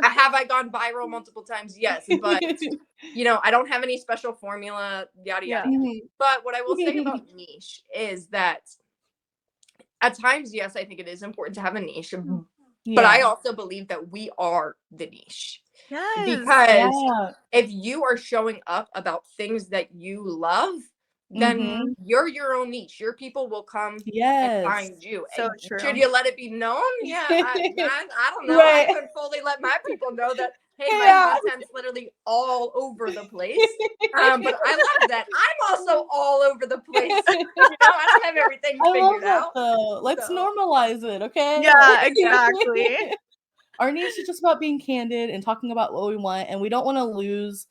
Have I gone viral multiple times? Yes, but I don't have any special formula, yada yada. But what I will say about niche is that at times, yes, I think it is important to have a niche. But I also believe that we are the niche. Yes. Because if you are showing up about things that you love, then you're your own niche. Your people will come and find you. So and true. Should you let it be known? Yeah, I don't know. Right. I could fully let my people know that, hey, my content's literally all over the place. But I love that. I'm also all over the place. I don't have everything figured out. Though. Let's normalize it, okay? Yeah, exactly. Our niche is just about being candid and talking about what we want, and we don't want to lose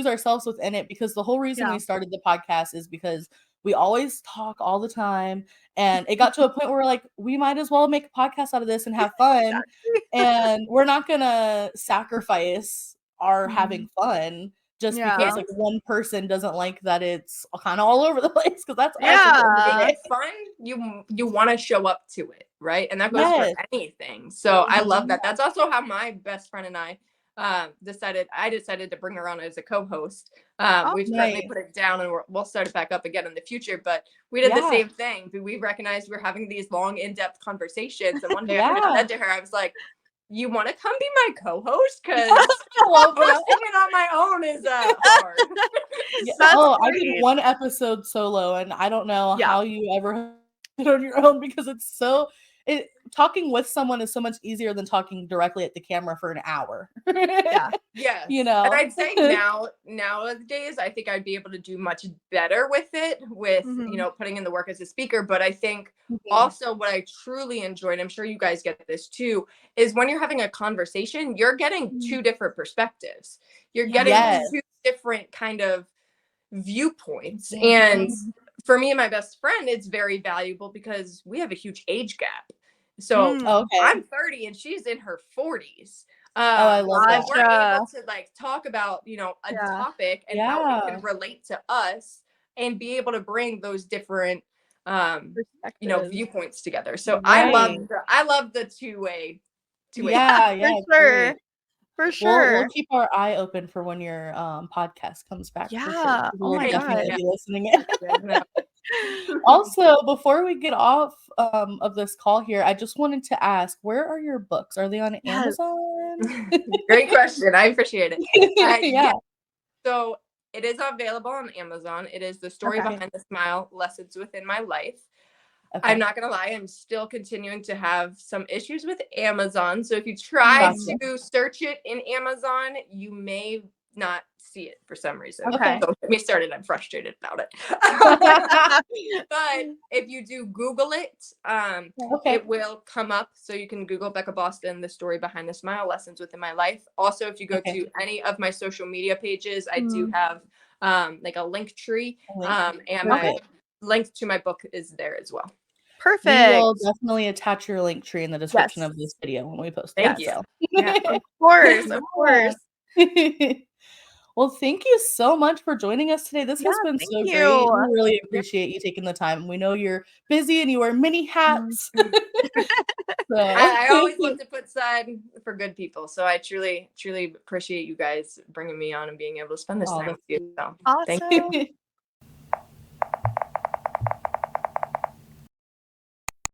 ourselves within it because the whole reason we started the podcast is because we always talk all the time, and it got to a point where we're like, we might as well make a podcast out of this and have fun, and we're not gonna sacrifice our having fun just because like one person doesn't like that it's kind of all over the place because that's awesome. It's fun. You want to show up to it, right? And that goes for anything. So I love that. That's also how my best friend and I decided to bring her on as a co-host. We've certainly put it down and we'll start it back up again in the future, but we did the same thing. We recognized we're having these long in-depth conversations, and one day I said to her, I was like, you want to come be my co-host? Because hosting it on my own is hard. I did one episode solo, and I don't know how you ever did it on your own because talking with someone is so much easier than talking directly at the camera for an hour. Yes. And I'd say nowadays, I think I'd be able to do much better with it, with putting in the work as a speaker. But I think also what I truly enjoyed, I'm sure you guys get this too, is when you're having a conversation, you're getting two different perspectives. You're getting two different kind of viewpoints. And for me and my best friend, it's very valuable because we have a huge age gap. So I'm 30 and she's in her 40s. I love that. We're able to like talk about, a topic and how it can relate to us and be able to bring those different, viewpoints together. So I love the two-way. For sure. We'll keep our eye open for when your podcast comes back. Yeah. For sure. Oh my definitely God. be listening in. Also, before we get off of this call here, I just wanted to ask, where are your books? Are they on Amazon? Great question. I appreciate it. Yeah. So it is available on Amazon. It is The Story Behind the Smile, Lessons Within My Life. I'm not going to lie. I'm still continuing to have some issues with Amazon. So if you try to search it in Amazon, you may not see it for some reason. Okay. So get me started. I'm frustrated about it. But if you do Google it, it will come up. So you can Google Becca Boston, The Story Behind the Smile, Lessons Within My Life. Also, if you go to any of my social media pages, I do have like a link tree. And my link to my book is there as well. Perfect. We will definitely attach your link tree in the description of this video when we post it. Thank you. So. Yeah, of course. Well, thank you so much for joining us today. This has been so great. We really appreciate you taking the time. We know you're busy and you wear many hats. I always look to put aside for good people. So I truly, truly appreciate you guys bringing me on and being able to spend this time with you. So Awesome. thank you.